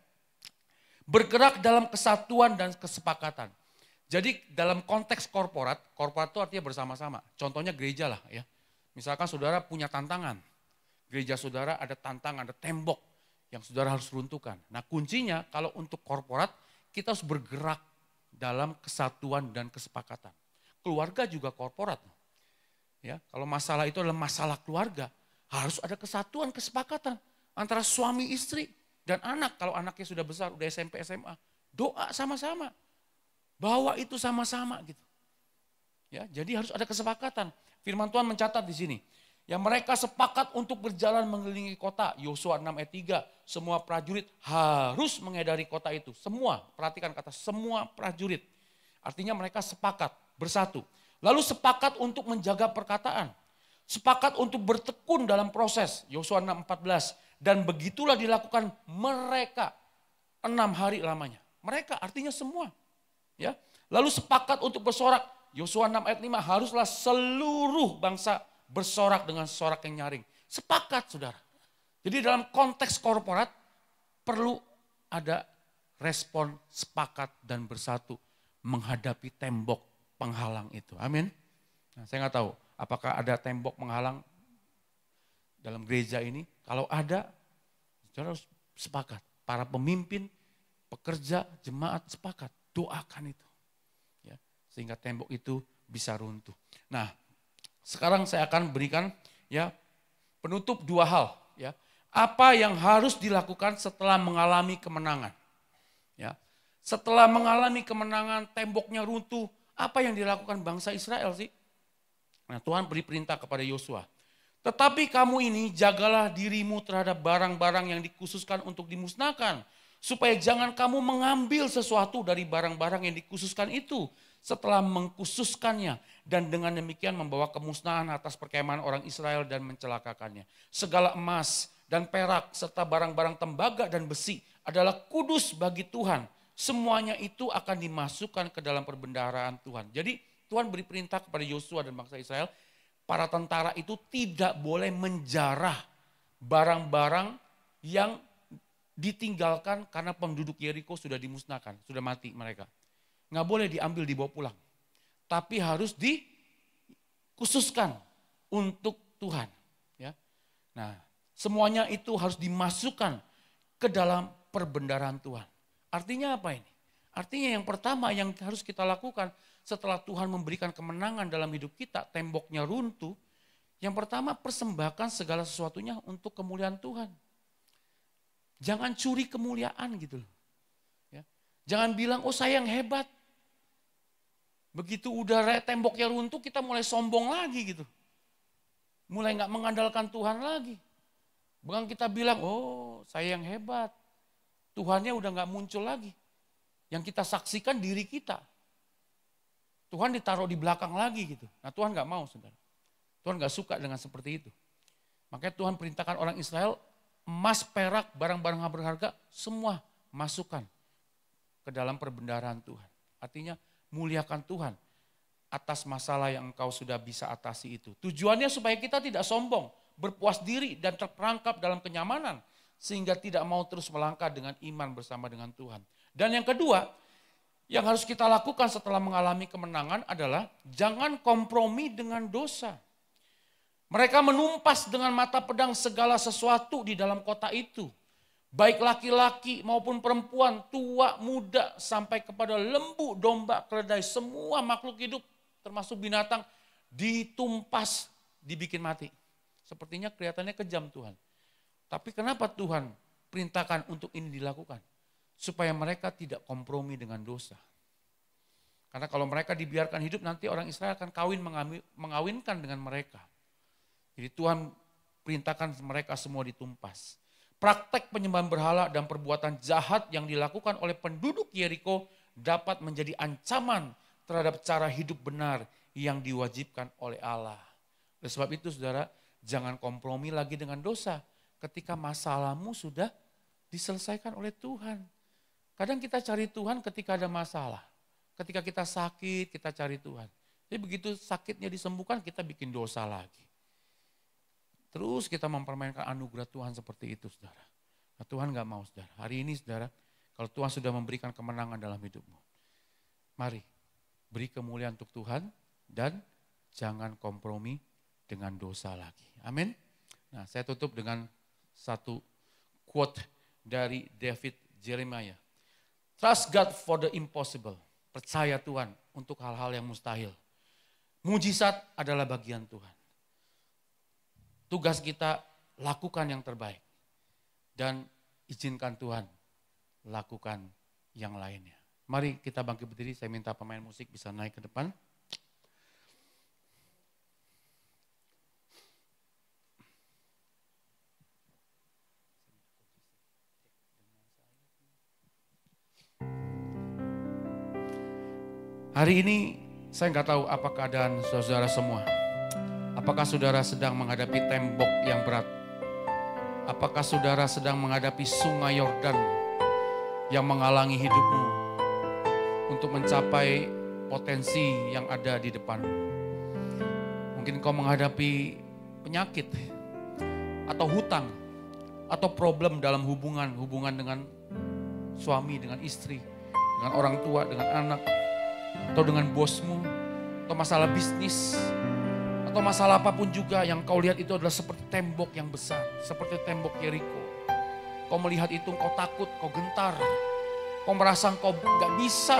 Bergerak dalam kesatuan dan kesepakatan. Jadi dalam konteks korporat itu artinya bersama-sama. Contohnya gereja lah ya. Misalkan saudara punya tantangan. Gereja saudara ada tantangan, ada tembok yang saudara harus runtuhkan. Nah, kuncinya kalau untuk korporat, kita harus bergerak dalam kesatuan dan kesepakatan. Keluarga juga korporat. Ya, kalau masalah itu adalah masalah keluarga, harus ada kesatuan, kesepakatan antara suami, istri, dan anak. Kalau anaknya sudah besar, udah SMP, SMA, doa sama-sama. Bawa itu sama-sama gitu. Ya, jadi harus ada kesepakatan. Firman Tuhan mencatat di sini. Yang mereka sepakat untuk berjalan mengelilingi kota. Yosua 6 ayat 3. Semua prajurit harus mengedari kota itu. Semua, perhatikan kata semua prajurit. Artinya mereka sepakat, bersatu. Lalu sepakat untuk menjaga perkataan. Sepakat untuk bertekun dalam proses. Yosua 6 14. Dan begitulah dilakukan mereka 6 hari lamanya. Mereka artinya semua. Ya. Lalu sepakat untuk bersorak. Yosua 6 ayat 5. Haruslah seluruh bangsa bersorak dengan sorak yang nyaring. Sepakat, saudara. Jadi dalam konteks korporat perlu ada respon sepakat dan bersatu menghadapi tembok penghalang itu. Amin. Nah, saya nggak tahu apakah ada tembok penghalang dalam gereja ini. Kalau ada, saudara harus sepakat. Para pemimpin, pekerja, jemaat sepakat. Doakan itu. Ya, sehingga tembok itu bisa runtuh. Nah, sekarang saya akan berikan ya penutup 2 hal ya. Apa yang harus dilakukan setelah mengalami kemenangan? Ya. Setelah mengalami kemenangan, temboknya runtuh, apa yang dilakukan bangsa Israel sih? Nah, Tuhan beri perintah kepada Yosua. Tetapi kamu ini jagalah dirimu terhadap barang-barang yang dikhususkan untuk dimusnahkan, Supaya jangan kamu mengambil sesuatu dari barang-barang yang dikhususkan itu setelah mengkhususkannya. Dan dengan demikian membawa kemusnahan atas perkemahan orang Israel dan mencelakakannya. Segala emas dan perak serta barang-barang tembaga dan besi adalah kudus bagi Tuhan. Semuanya itu akan dimasukkan ke dalam perbendaharaan Tuhan. Jadi Tuhan beri perintah kepada Yosua dan bangsa Israel, para tentara itu tidak boleh menjarah barang-barang yang ditinggalkan karena penduduk Yeriko sudah dimusnahkan, sudah mati mereka. Nggak boleh diambil dibawa pulang. Tapi harus dikhususkan untuk Tuhan. Ya. Nah, semuanya itu harus dimasukkan ke dalam perbendaharaan Tuhan. Artinya apa ini? Artinya yang pertama yang harus kita lakukan setelah Tuhan memberikan kemenangan dalam hidup kita, temboknya runtuh. Yang pertama persembahkan segala sesuatunya untuk kemuliaan Tuhan. Jangan curi kemuliaan gitu loh. Ya. Jangan bilang, oh saya yang hebat. Begitu udah temboknya runtuh kita mulai sombong lagi gitu. Mulai gak mengandalkan Tuhan lagi. Bukan kita bilang, oh saya yang hebat. Tuhannya udah gak muncul lagi. Yang kita saksikan diri kita. Tuhan ditaruh di belakang lagi gitu. Nah Tuhan gak mau saudara. Tuhan gak suka dengan seperti itu. Makanya Tuhan perintahkan orang Israel, emas, perak, barang-barang berharga, semua masukkan ke dalam perbendaharaan Tuhan. Artinya muliakan Tuhan atas masalah yang engkau sudah bisa atasi itu. Tujuannya supaya kita tidak sombong, berpuas diri dan terperangkap dalam kenyamanan. Sehingga tidak mau terus melangkah dengan iman bersama dengan Tuhan. Dan yang kedua, yang harus kita lakukan setelah mengalami kemenangan adalah jangan kompromi dengan dosa. Mereka menumpas dengan mata pedang segala sesuatu di dalam kota itu. Baik laki-laki maupun perempuan, tua, muda, sampai kepada lembu, domba, keledai, semua makhluk hidup termasuk binatang ditumpas, dibikin mati. Sepertinya kelihatannya kejam Tuhan. Tapi kenapa Tuhan perintahkan untuk ini dilakukan? Supaya mereka tidak kompromi dengan dosa. Karena kalau mereka dibiarkan hidup nanti orang Israel akan mengawinkan dengan mereka. Jadi Tuhan perintahkan mereka semua ditumpas. Praktek penyembahan berhala dan perbuatan jahat yang dilakukan oleh penduduk Yeriko dapat menjadi ancaman terhadap cara hidup benar yang diwajibkan oleh Allah. Oleh sebab itu saudara, jangan kompromi lagi dengan dosa ketika masalahmu sudah diselesaikan oleh Tuhan. Kadang kita cari Tuhan ketika ada masalah. Ketika kita sakit, kita cari Tuhan. Jadi begitu sakitnya disembuhkan, kita bikin dosa lagi. Terus kita mempermainkan anugerah Tuhan seperti itu, saudara. Nah, Tuhan gak mau, saudara. Hari ini, saudara, kalau Tuhan sudah memberikan kemenangan dalam hidupmu, mari beri kemuliaan untuk Tuhan dan jangan kompromi dengan dosa lagi. Amin. Nah, saya tutup dengan satu quote dari David Jeremiah. Trust God for the impossible. Percaya Tuhan untuk hal-hal yang mustahil. Mujizat adalah bagian Tuhan. Tugas kita lakukan yang terbaik. Dan izinkan Tuhan lakukan yang lainnya. Mari kita bangkit berdiri, saya minta pemain musik bisa naik ke depan. Hari ini saya nggak tahu apa keadaan saudara semua. Apakah saudara sedang menghadapi tembok yang berat? Apakah saudara sedang menghadapi sungai Yordan yang menghalangi hidupmu untuk mencapai potensi yang ada di depanmu? Mungkin kau menghadapi penyakit atau hutang atau problem dalam hubungan dengan suami, dengan istri, dengan orang tua, dengan anak, atau dengan bosmu, atau masalah bisnis, atau masalah apapun juga yang kau lihat itu adalah seperti tembok yang besar, seperti tembok Yeriko. Kau melihat itu, kau takut, kau gentar, kau merasa kau gak bisa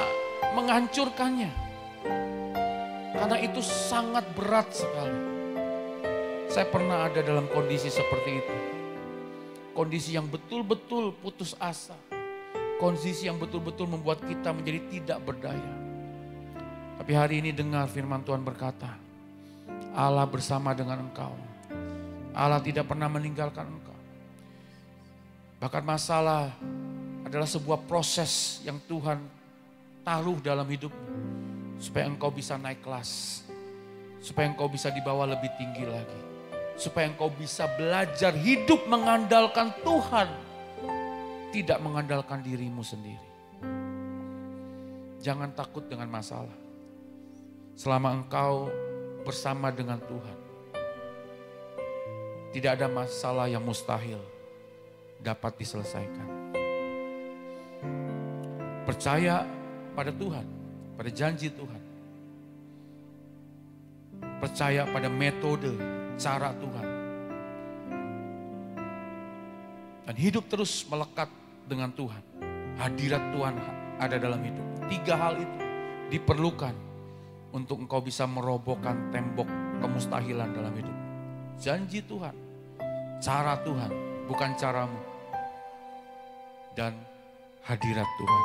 menghancurkannya. Karena itu sangat berat sekali. Saya pernah ada dalam kondisi seperti itu. Kondisi yang betul-betul putus asa. Kondisi yang betul-betul membuat kita menjadi tidak berdaya. Tapi hari ini dengar firman Tuhan berkata, Allah bersama dengan engkau. Allah tidak pernah meninggalkan engkau. Bahkan masalah adalah sebuah proses yang Tuhan taruh dalam hidupmu. Supaya engkau bisa naik kelas. Supaya engkau bisa dibawa lebih tinggi lagi. Supaya engkau bisa belajar hidup mengandalkan Tuhan. Tidak mengandalkan dirimu sendiri. Jangan takut dengan masalah. Selama engkau bersama dengan Tuhan. Tidak ada masalah yang mustahil dapat diselesaikan. Percaya pada Tuhan, pada janji Tuhan. Percaya pada metode, cara Tuhan. Dan hidup terus melekat dengan Tuhan. Hadirat Tuhan ada dalam hidup. 3 hal itu diperlukan untuk engkau bisa merobohkan tembok kemustahilan dalam hidup. Janji Tuhan, cara Tuhan, bukan caramu. Dan hadirat Tuhan.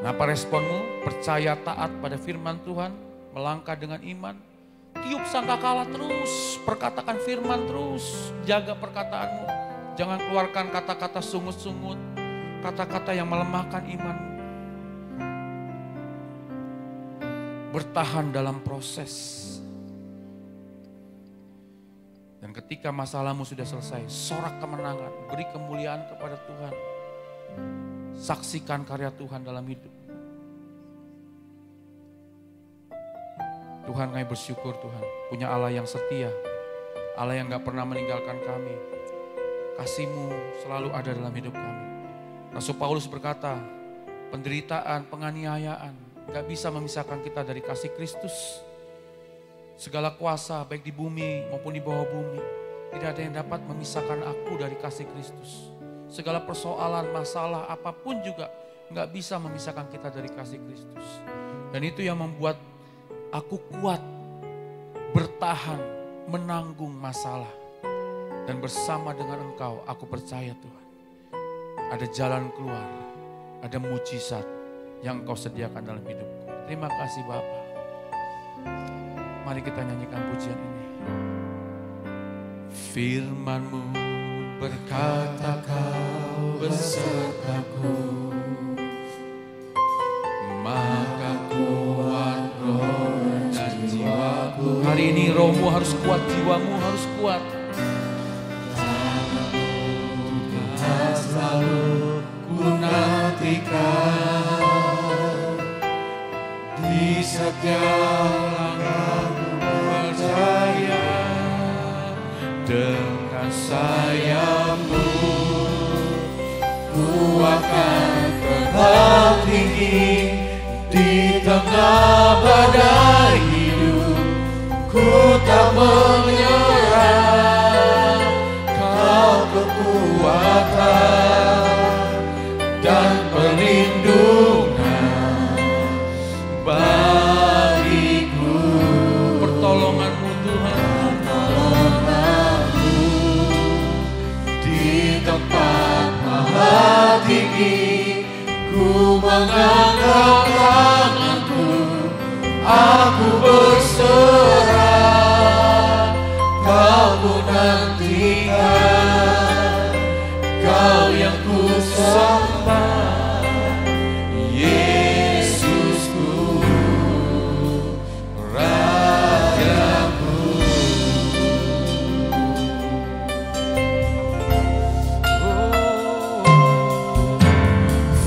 Nah, apa responmu? Percaya taat pada firman Tuhan, melangkah dengan iman, tiup sangkakala terus, perkatakan firman terus, jaga perkataanmu. Jangan keluarkan kata-kata sungut-sungut, kata-kata yang melemahkan imanmu. Bertahan dalam proses. Dan ketika masalahmu sudah selesai, sorak kemenangan, beri kemuliaan kepada Tuhan. Saksikan karya Tuhan dalam hidup. Tuhan, kami bersyukur Tuhan, punya Allah yang setia, Allah yang gak pernah meninggalkan kami. Kasih-Mu selalu ada dalam hidup kami. Rasul Paulus berkata, penderitaan, penganiayaan gak bisa memisahkan kita dari kasih Kristus. Segala kuasa baik di bumi maupun di bawah bumi, tidak ada yang dapat memisahkan aku dari kasih Kristus. Segala persoalan, masalah apapun juga gak bisa memisahkan kita dari kasih Kristus. Dan itu yang membuat aku kuat, bertahan, menanggung masalah. Dan bersama dengan Engkau, aku percaya Tuhan, ada jalan keluar, ada mujizat yang Engkau sediakan dalam hidupku. Terima kasih Bapa. Mari kita nyanyikan pujian ini. Firman-Mu berkata Kau besertaku, maka kuat roh dan jiwaku. Hari ini rohmu harus kuat, jiwamu harus kuat. Tuhan selalu ku nantikan, di setiap langkahku percaya, dengan sayap-Mu ku akan terbang tinggi di tengah badai hidup. Ku tak menyerah, Kau kekuatan dan perlindungan bagiku. Pertolongan-Mu Tuhan, pertolongan-Mu di tempat maha tinggi. Ku mengangkat tanganku, aku berserah. Kau ku nantikan, Kau yang ku sembah, Yesusku, Rajaku.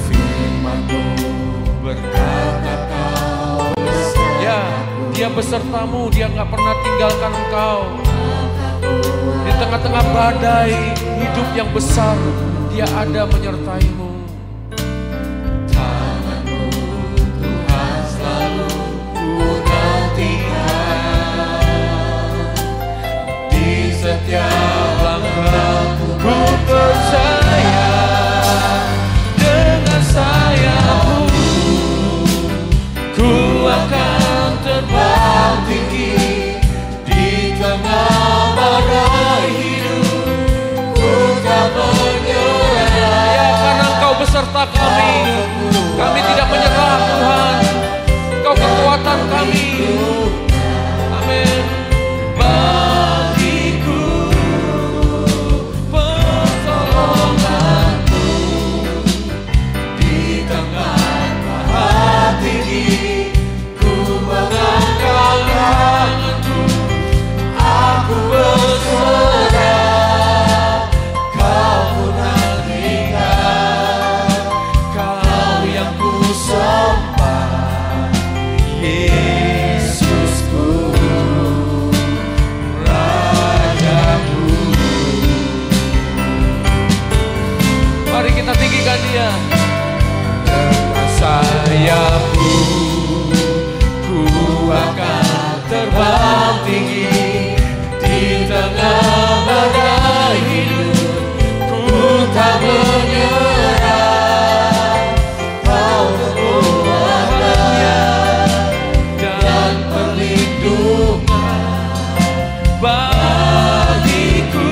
Firman-Mu berkata Kau besertaku. Ya, Dia besertamu, Dia gak pernah tinggalkan engkau. Di tengah-tengah badai hidup yang besar, Dia ada menyertaimu. Tangan-Mu Tuhan selalu ku nantikan, di setiap langkahku ku percaya, dengan sayap-Mu ku akan terbang tinggi di tengah badai hidup. Ku tak menyerah, ya, karena Engkau beserta kami. Kami tidak menyerah Tuhan, Engkau kekuatan kami. Amin. Bagiku pertolongan-Mu Yesusku, Rajaku. Mari kita tinggikan Dia. Dengan sayapmu ku akan terbang tinggi di tengah badai hidup. Ku tak menyerah, Kau kekuatannya dan perlindungan bagiku,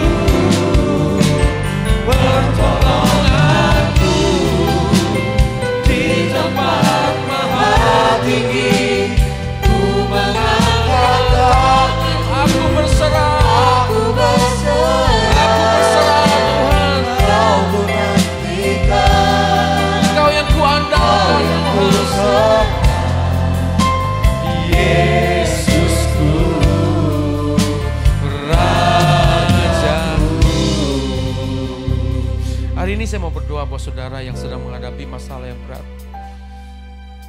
pertolonganku di tempat maha tinggi. Ku mengangkat tangan, aku berserah, aku berserah Tuhan. Kau ku nantikan, Engkau yang ku andalkan Tuhan. Yesusku, Rajaku. Hari ini saya mau berdoa buat saudara yang sedang menghadapi masalah yang berat.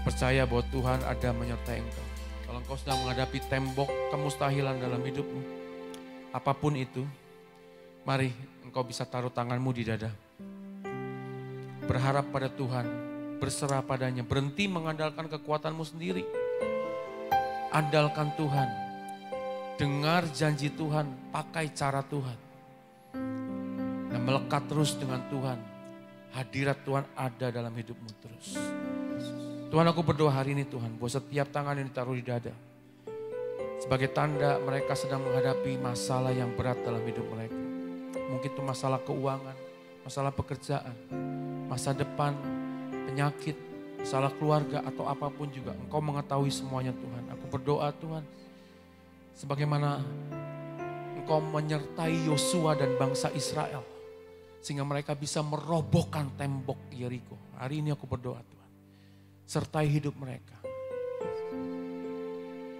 Percaya bahwa Tuhan ada menyertai engkau. Kalau engkau sedang menghadapi tembok kemustahilan dalam hidupmu, apapun itu, mari engkau bisa taruh tanganmu di dada. Berharap pada Tuhan, berserah padanya, berhenti mengandalkan kekuatanmu sendiri. Andalkan Tuhan, dengar janji Tuhan, pakai cara Tuhan. Dan melekat terus dengan Tuhan. Hadirat Tuhan ada dalam hidupmu terus. Tuhan, aku berdoa hari ini Tuhan, buat setiap tangan yang ditaruh di dada. Sebagai tanda mereka sedang menghadapi masalah yang berat dalam hidup mereka. Mungkin itu masalah keuangan, masalah pekerjaan, masa depan, penyakit, masalah keluarga atau apapun juga. Engkau mengetahui semuanya Tuhan. Aku berdoa Tuhan, sebagaimana Engkau menyertai Yosua dan bangsa Israel. Sehingga mereka bisa merobohkan tembok Yeriko. Hari ini aku berdoa Tuhan. Sertai hidup mereka.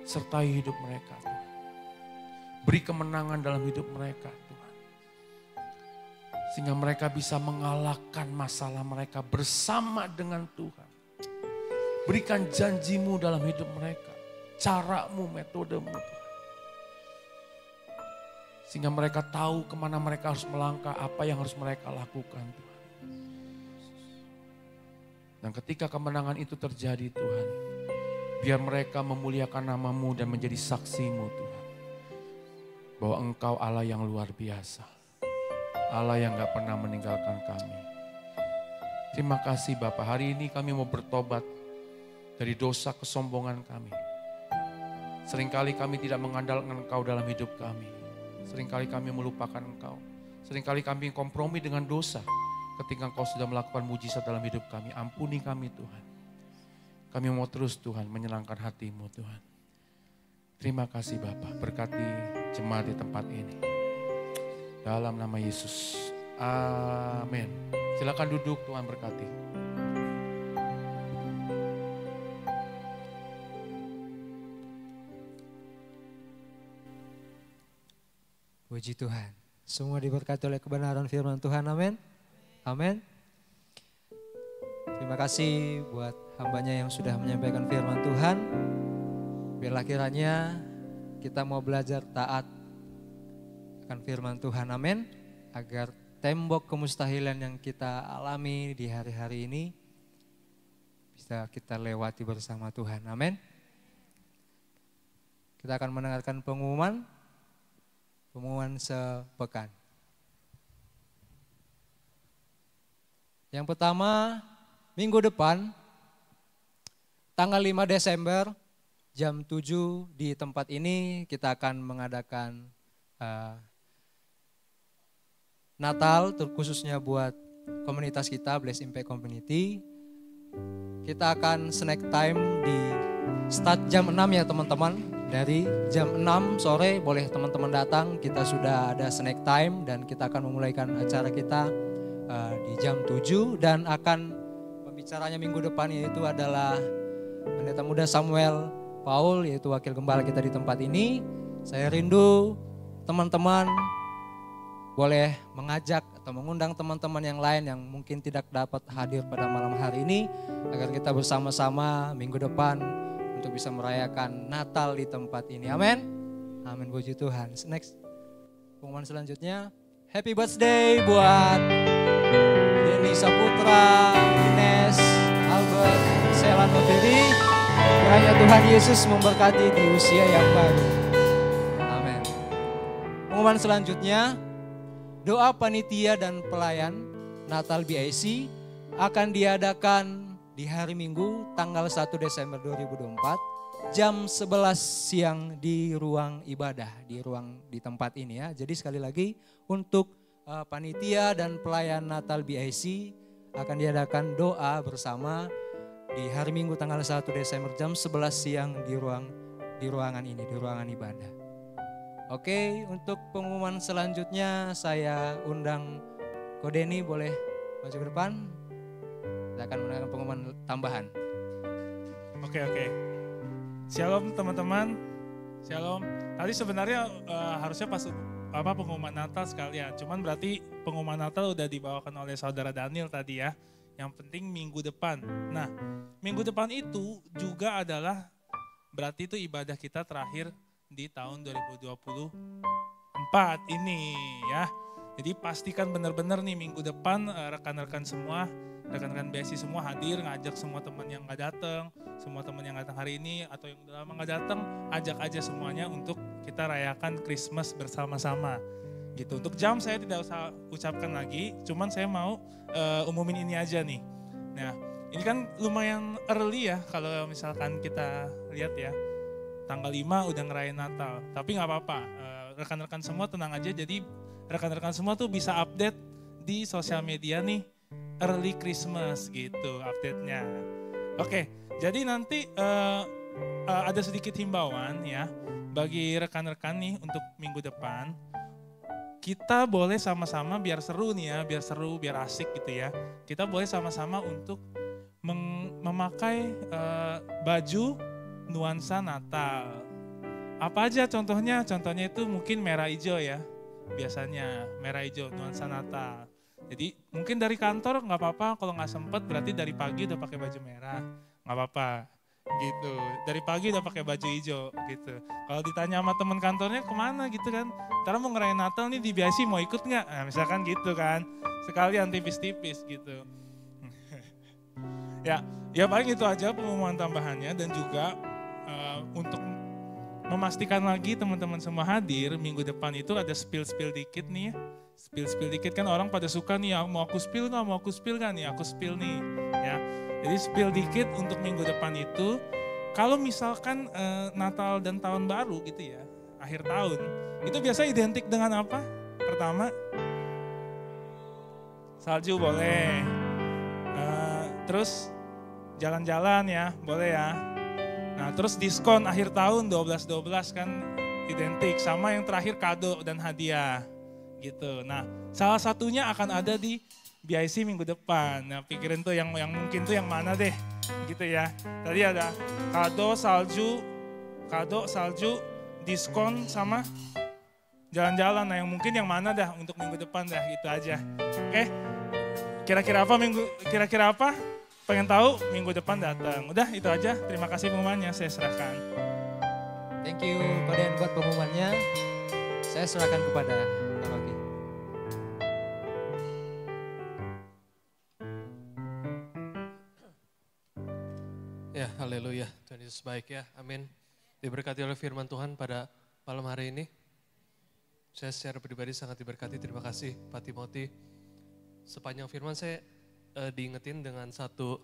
Sertai hidup mereka Tuhan. Beri kemenangan dalam hidup mereka Tuhan. Sehingga mereka bisa mengalahkan masalah mereka bersama dengan Tuhan. Berikan janjimu dalam hidup mereka. Caramu, metodemu Tuhan. Sehingga mereka tahu kemana mereka harus melangkah, apa yang harus mereka lakukan Tuhan. Dan ketika kemenangan itu terjadi Tuhan, biar mereka memuliakan nama-Mu dan menjadi saksi-Mu Tuhan. Bahwa Engkau Allah yang luar biasa. Allah yang gak pernah meninggalkan kami. Terima kasih Bapak, hari ini kami mau bertobat dari dosa kesombongan kami. Seringkali kami tidak mengandalkan Engkau dalam hidup kami. Seringkali kami melupakan Engkau. Seringkali kami kompromi dengan dosa. Ketika Engkau sudah melakukan mujizat dalam hidup kami, ampuni kami Tuhan. Kami mau terus Tuhan menyenangkan hati-Mu Tuhan. Terima kasih Bapak, berkati jemaat di tempat ini. Dalam nama Yesus, amin. Silakan duduk, Tuhan berkati. Puji Tuhan, semua diberkati oleh kebenaran firman Tuhan, amin. Amin. Terima kasih buat hambanya yang sudah menyampaikan firman Tuhan. Biarlah kiranya kita mau belajar taat akan firman Tuhan, amin. Agar tembok kemustahilan yang kita alami di hari-hari ini bisa kita lewati bersama Tuhan, amin. Kita akan mendengarkan pengumuman sepekan. Yang pertama, minggu depan, tanggal 5 Desember, jam 7 di tempat ini kita akan mengadakan Natal, khususnya buat komunitas kita, Bless Impact Community. Kita akan snack time di start jam 6 ya teman-teman. Dari jam 6 sore boleh teman-teman datang, kita sudah ada snack time dan kita akan memulaikan acara kita di jam 7 dan akan pembicaranya minggu depan yaitu adalah Pendeta Muda Samuel Paul, yaitu wakil gembala kita di tempat ini. Saya rindu teman-teman boleh mengajak atau mengundang teman-teman yang lain yang mungkin tidak dapat hadir pada malam hari ini agar kita bersama-sama minggu depan untuk bisa merayakan Natal di tempat ini. Amin. Amin, puji Tuhan. Next, pengumuman selanjutnya. Happy birthday buat Denny Saputra, Ines, Albert, Sela Noveri. Kiranya Tuhan Yesus memberkati di usia yang baru. Amin. Pengumuman selanjutnya, doa panitia dan pelayan Natal BIC akan diadakan di hari Minggu tanggal 1 Desember 2024 jam 11 siang di ruang ibadah, di tempat ini ya. Jadi sekali lagi untuk panitia dan pelayan Natal BIC akan diadakan doa bersama di hari Minggu tanggal 1 Desember jam 11 siang di ruangan ini, di ruangan ibadah. Oke, untuk pengumuman selanjutnya saya undang Ko Denny, boleh maju ke depan. Kita akan mendengarkan pengumuman tambahan. Oke. Shalom teman-teman. Shalom. Tadi sebenarnya harusnya pas pengumuman Natal sekalian. Cuman berarti pengumuman Natal udah dibawakan oleh saudara Daniel tadi ya. Yang penting minggu depan. Nah, minggu depan itu juga adalah berarti itu ibadah kita terakhir di tahun 2024 ini ya. Jadi pastikan benar-benar nih minggu depan rekan-rekan BSI semua hadir, ngajak semua teman yang nggak datang, semua teman yang datang hari ini atau yang udah lama nggak datang, ajak aja semuanya untuk kita rayakan Christmas bersama-sama. Gitu. Untuk jam saya tidak usah ucapkan lagi, cuman saya mau umumin ini aja nih. Nah, ini kan lumayan early ya kalau misalkan kita lihat ya. Tanggal 5 udah ngerayain Natal, tapi nggak apa-apa. Rekan-rekan semua tenang aja, jadi rekan-rekan semua tuh bisa update di sosial media nih, early Christmas gitu update-nya. Oke, jadi nanti ada sedikit himbauan ya bagi rekan-rekan nih untuk minggu depan. Kita boleh sama-sama biar seru nih ya, biar asik gitu ya. Kita boleh sama-sama untuk memakai baju nuansa Natal. Apa aja contohnya? Contohnya itu mungkin merah hijau ya. Biasanya merah hijau nuansa Natal. Jadi mungkin dari kantor nggak apa-apa, kalau nggak sempet berarti dari pagi udah pakai baju merah, nggak apa-apa gitu. Dari pagi udah pakai baju hijau gitu. Kalau ditanya sama teman kantornya kemana gitu kan, ntar mau ngerayain Natal nih di BIC mau ikut nggak? Nah, misalkan gitu kan, sekalian tipis-tipis gitu. ya paling itu aja pengumuman tambahannya dan juga untuk memastikan lagi teman-teman semua hadir, minggu depan itu ada spill dikit nih ya. Spill dikit kan orang pada suka nih, mau aku spill kan nih, aku spill nih ya. Jadi spill dikit untuk minggu depan itu, kalau misalkan Natal dan Tahun Baru gitu ya, akhir tahun, itu biasa identik dengan apa? Pertama, salju boleh, terus jalan-jalan ya, boleh ya. Nah terus diskon akhir tahun 12-12 kan identik sama yang terakhir kado dan hadiah gitu. Nah salah satunya akan ada di BIC minggu depan. Nah pikirin tuh yang mungkin tuh yang mana deh gitu ya. Tadi ada kado salju, diskon sama jalan-jalan. Nah yang mungkin yang mana dah untuk minggu depan dah gitu aja. Oke, kira-kira apa? Pengen tahu minggu depan datang. Udah itu aja. Terima kasih pengumumannya, saya serahkan. Thank you Pak Den buat pengumumannya. Saya serahkan kepada Pak Rogi. Ya, haleluya. Tuhan Yesus baik ya. Amin. Diberkati oleh firman Tuhan pada malam hari ini. Saya secara pribadi sangat diberkati. Terima kasih Pak Timothy. Sepanjang firman saya diingetin dengan satu,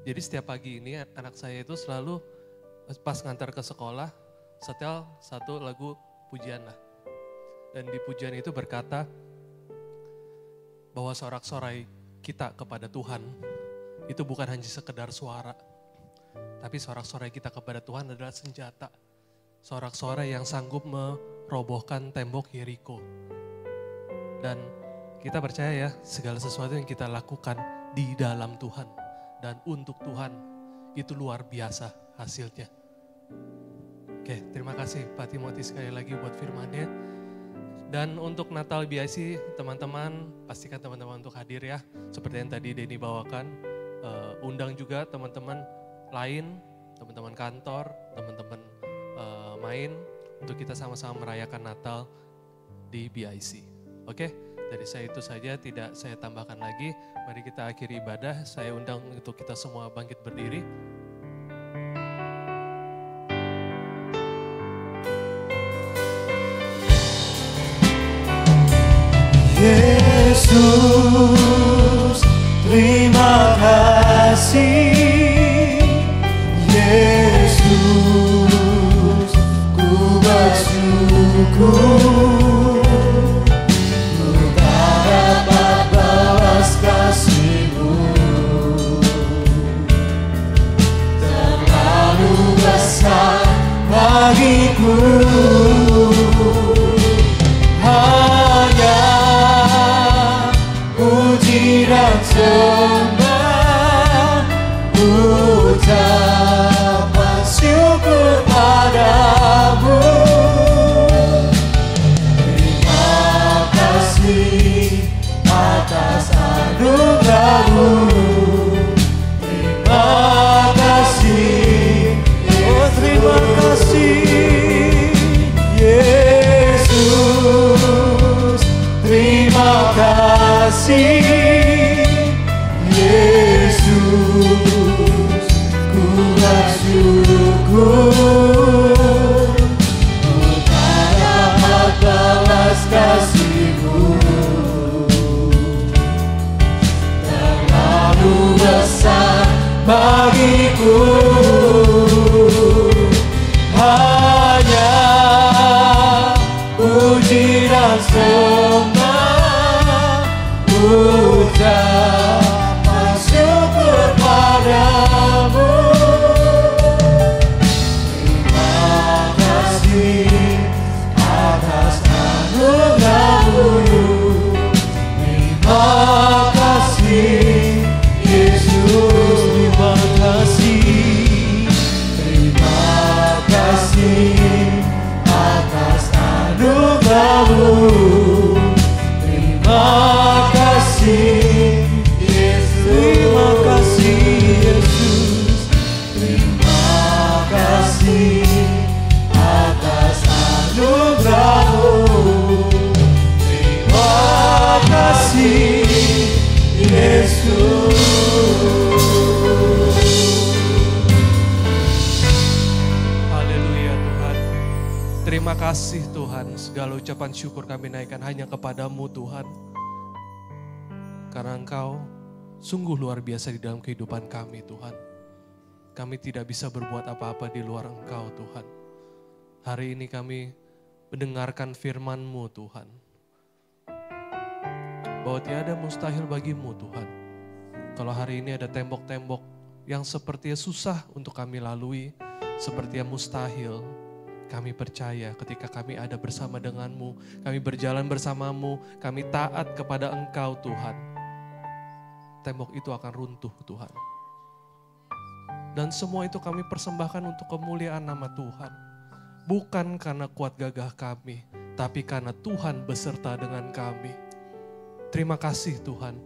jadi setiap pagi ini anak saya itu selalu pas ngantar ke sekolah setel satu lagu pujian lah. Dan di pujian itu berkata bahwa sorak-sorai kita kepada Tuhan itu bukan hanya sekedar suara, tapi sorak-sorai kita kepada Tuhan adalah senjata. Sorak-sorai yang sanggup merobohkan tembok Yeriko. Dan kita percaya ya, segala sesuatu yang kita lakukan di dalam Tuhan dan untuk Tuhan, itu luar biasa hasilnya. Oke, terima kasih Pak Timothy sekali lagi buat firman-Nya. Dan untuk Natal BIC, teman-teman, pastikan teman-teman untuk hadir ya. Seperti yang tadi Denny bawakan, undang juga teman-teman lain teman-teman kantor, teman-teman main, untuk kita sama-sama merayakan Natal di BIC. Oke, dari saya itu saja, tidak saya tambahkan lagi. Mari kita akhiri ibadah, saya undang untuk kita semua bangkit berdiri. Yesus, terima kasih. Yesus, ku bersyukur untuk dapat balas kasih-Mu. Terlalu besar bagiku. Hanya puji dan sembah, ucapan syukur padamu. Terima kasih atas anugerah-Mu. Terima kasih, oh terima kasih Yesus. Terima kasih Yesus, ku bersyukur untuk dapat balas kasih-Mu. Terlalu besar bagiku. Hanya puji dan sembah, ucapan syukur padamu. Terima kasih atas anugerah-Mu. Terima kasih Yesus. Terima kasih. Terima kasih atas anugerah-Mu. Terima kasih Yesus. Terima kasih Yesus. Terima kasih atas anugerah-Mu. Terima kasih Yesus. Haleluya Tuhan. Terima kasih Tuhan, segala ucapan syukur kami naikkan hanya kepadamu Tuhan. Karena Engkau sungguh luar biasa di dalam kehidupan kami Tuhan. Kami tidak bisa berbuat apa-apa di luar Engkau Tuhan. Hari ini kami mendengarkan firman-Mu Tuhan. Bahwa tiada mustahil bagimu Tuhan. Kalau hari ini ada tembok-tembok yang sepertinya susah untuk kami lalui, sepertinya mustahil, kami percaya ketika kami ada bersama denganmu, kami berjalan bersamamu, kami taat kepada Engkau Tuhan. Tembok itu akan runtuh Tuhan. Dan semua itu kami persembahkan untuk kemuliaan nama Tuhan. Bukan karena kuat gagah kami, tapi karena Tuhan beserta dengan kami. Terima kasih Tuhan.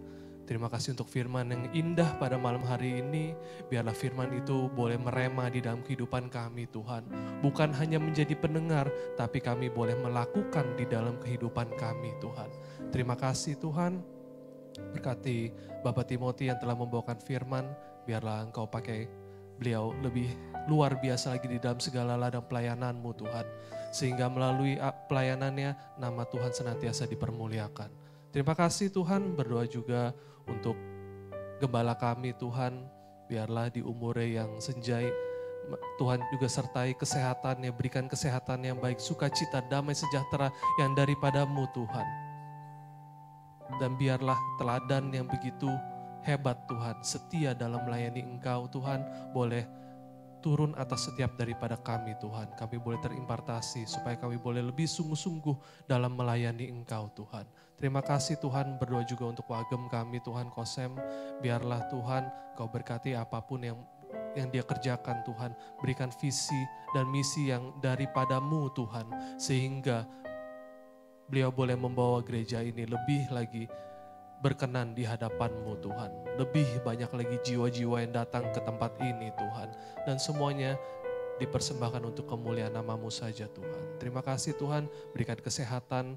Terima kasih untuk firman yang indah pada malam hari ini. Biarlah firman itu boleh merema di dalam kehidupan kami Tuhan. Bukan hanya menjadi pendengar, tapi kami boleh melakukan di dalam kehidupan kami Tuhan. Terima kasih Tuhan. Berkati Bapak Timothy yang telah membawakan firman. Biarlah Engkau pakai beliau lebih luar biasa lagi di dalam segala ladang pelayanan-Mu Tuhan. Sehingga melalui pelayanannya nama Tuhan senantiasa dipermuliakan. Terima kasih Tuhan, berdoa juga untuk gembala kami Tuhan, biarlah di umurnya yang senjai, Tuhan juga sertai kesehatannya, berikan kesehatan yang baik, sukacita, damai, sejahtera yang daripada-Mu Tuhan. Dan biarlah teladan yang begitu hebat Tuhan, setia dalam melayani Engkau Tuhan, boleh turun atas setiap daripada kami Tuhan. Kami boleh terimpartasi supaya kami boleh lebih sungguh-sungguh dalam melayani Engkau Tuhan. Terima kasih Tuhan, berdoa juga untuk wagem kami Tuhan Kosem. Biarlah Tuhan Kau berkati apapun yang dia kerjakan Tuhan. Berikan visi dan misi yang daripada-Mu Tuhan. Sehingga beliau boleh membawa gereja ini lebih lagi berkenan di hadapan-Mu Tuhan. Lebih banyak lagi jiwa-jiwa yang datang ke tempat ini Tuhan. Dan semuanya dipersembahkan untuk kemuliaan nama-Mu saja Tuhan. Terima kasih Tuhan, berikan kesehatan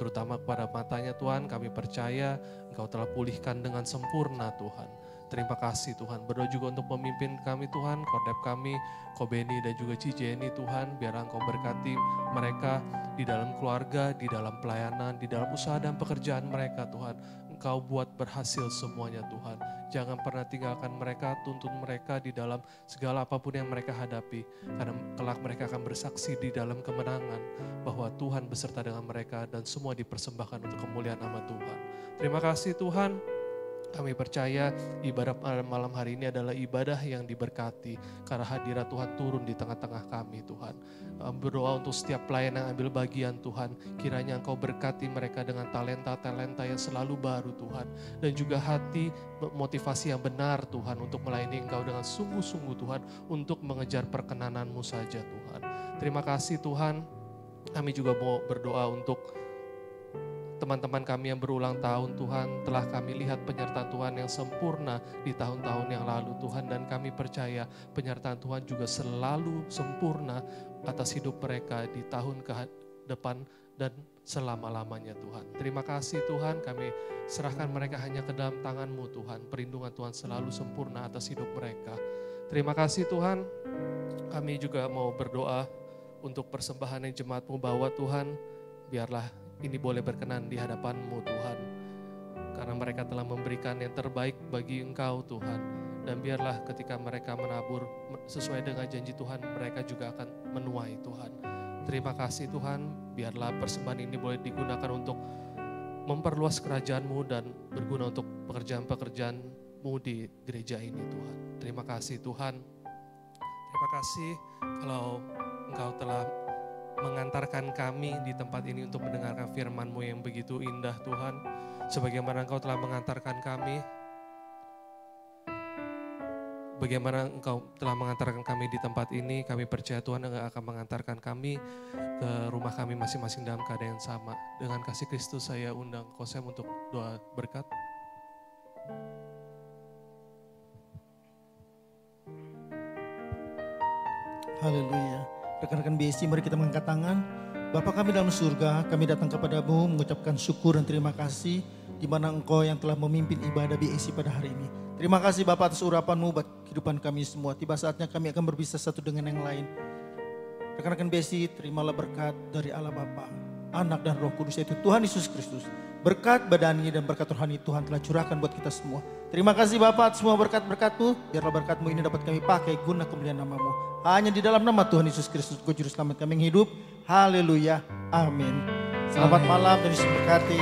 terutama kepada matanya Tuhan. Kami percaya Engkau telah pulihkan dengan sempurna Tuhan. Terima kasih Tuhan, berdoa juga untuk pemimpin kami Tuhan, Kordep kami, Kobeni dan juga Cijeni Tuhan. Biar Engkau berkati mereka di dalam keluarga, di dalam pelayanan, di dalam usaha dan pekerjaan mereka Tuhan. Engkau buat berhasil semuanya Tuhan. Jangan pernah tinggalkan mereka, tuntun mereka di dalam segala apapun yang mereka hadapi. Karena kelak mereka akan bersaksi di dalam kemenangan bahwa Tuhan beserta dengan mereka dan semua dipersembahkan untuk kemuliaan nama Tuhan. Terima kasih Tuhan. Kami percaya ibadah malam hari ini adalah ibadah yang diberkati karena hadirat Tuhan turun di tengah-tengah kami Tuhan. Berdoa untuk setiap pelayan yang ambil bagian Tuhan. Kiranya Engkau berkati mereka dengan talenta-talenta yang selalu baru Tuhan. Dan juga hati motivasi yang benar Tuhan untuk melayani Engkau dengan sungguh-sungguh Tuhan. Untuk mengejar perkenanan-Mu saja Tuhan. Terima kasih Tuhan. Kami juga mau berdoa untuk teman-teman kami yang berulang tahun Tuhan. Telah kami lihat penyertaan Tuhan yang sempurna di tahun-tahun yang lalu Tuhan. Dan kami percaya penyertaan Tuhan juga selalu sempurna atas hidup mereka di tahun ke depan dan selama-lamanya Tuhan. Terima kasih Tuhan, kami serahkan mereka hanya ke dalam tangan-Mu Tuhan. Perlindungan Tuhan selalu sempurna atas hidup mereka. Terima kasih Tuhan. Kami juga mau berdoa untuk persembahan yang jemaat-Mu bawa Tuhan. Biarlah ini boleh berkenan di hadapan-Mu Tuhan. Karena mereka telah memberikan yang terbaik bagi Engkau Tuhan. Dan biarlah ketika mereka menabur sesuai dengan janji Tuhan, mereka juga akan menuai Tuhan. Terima kasih Tuhan, biarlah persembahan ini boleh digunakan untuk memperluas kerajaan-Mu dan berguna untuk pekerjaan-pekerjaan-Mu di gereja ini Tuhan. Terima kasih Tuhan. Terima kasih kalau Engkau telah mengantarkan kami di tempat ini untuk mendengarkan firman-Mu yang begitu indah Tuhan. Sebagaimana Engkau telah mengantarkan kami, bagaimana Engkau telah mengantarkan kami di tempat ini, kami percaya Tuhan Engkau akan mengantarkan kami ke rumah kami masing-masing dalam keadaan yang sama. Dengan kasih Kristus saya undang Kosem untuk doa berkat. Haleluya. Rekan-rekan BSC, mari kita mengangkat tangan. Bapa kami dalam surga, kami datang kepadamu mengucapkan syukur dan terima kasih di mana Engkau yang telah memimpin ibadah BSC pada hari ini. Terima kasih Bapa atas urapan-Mu buat kehidupan kami semua. Tiba saatnya kami akan berpisah satu dengan yang lain. Rekan-rekan BSC, terimalah berkat dari Allah Bapa, Anak dan Roh Kudus, yaitu Tuhan Yesus Kristus. Berkat badani dan berkat rohani Tuhan telah curahkan buat kita semua. Terima kasih Bapa atas semua berkat-berkat-Mu. Biarlah berkat-Mu ini dapat kami pakai guna kemuliaan nama-Mu. Hanya di dalam nama Tuhan Yesus Kristus, Juru Selamat kami yang hidup. Haleluya. Amin. Selamat malam dan Yesus berkati.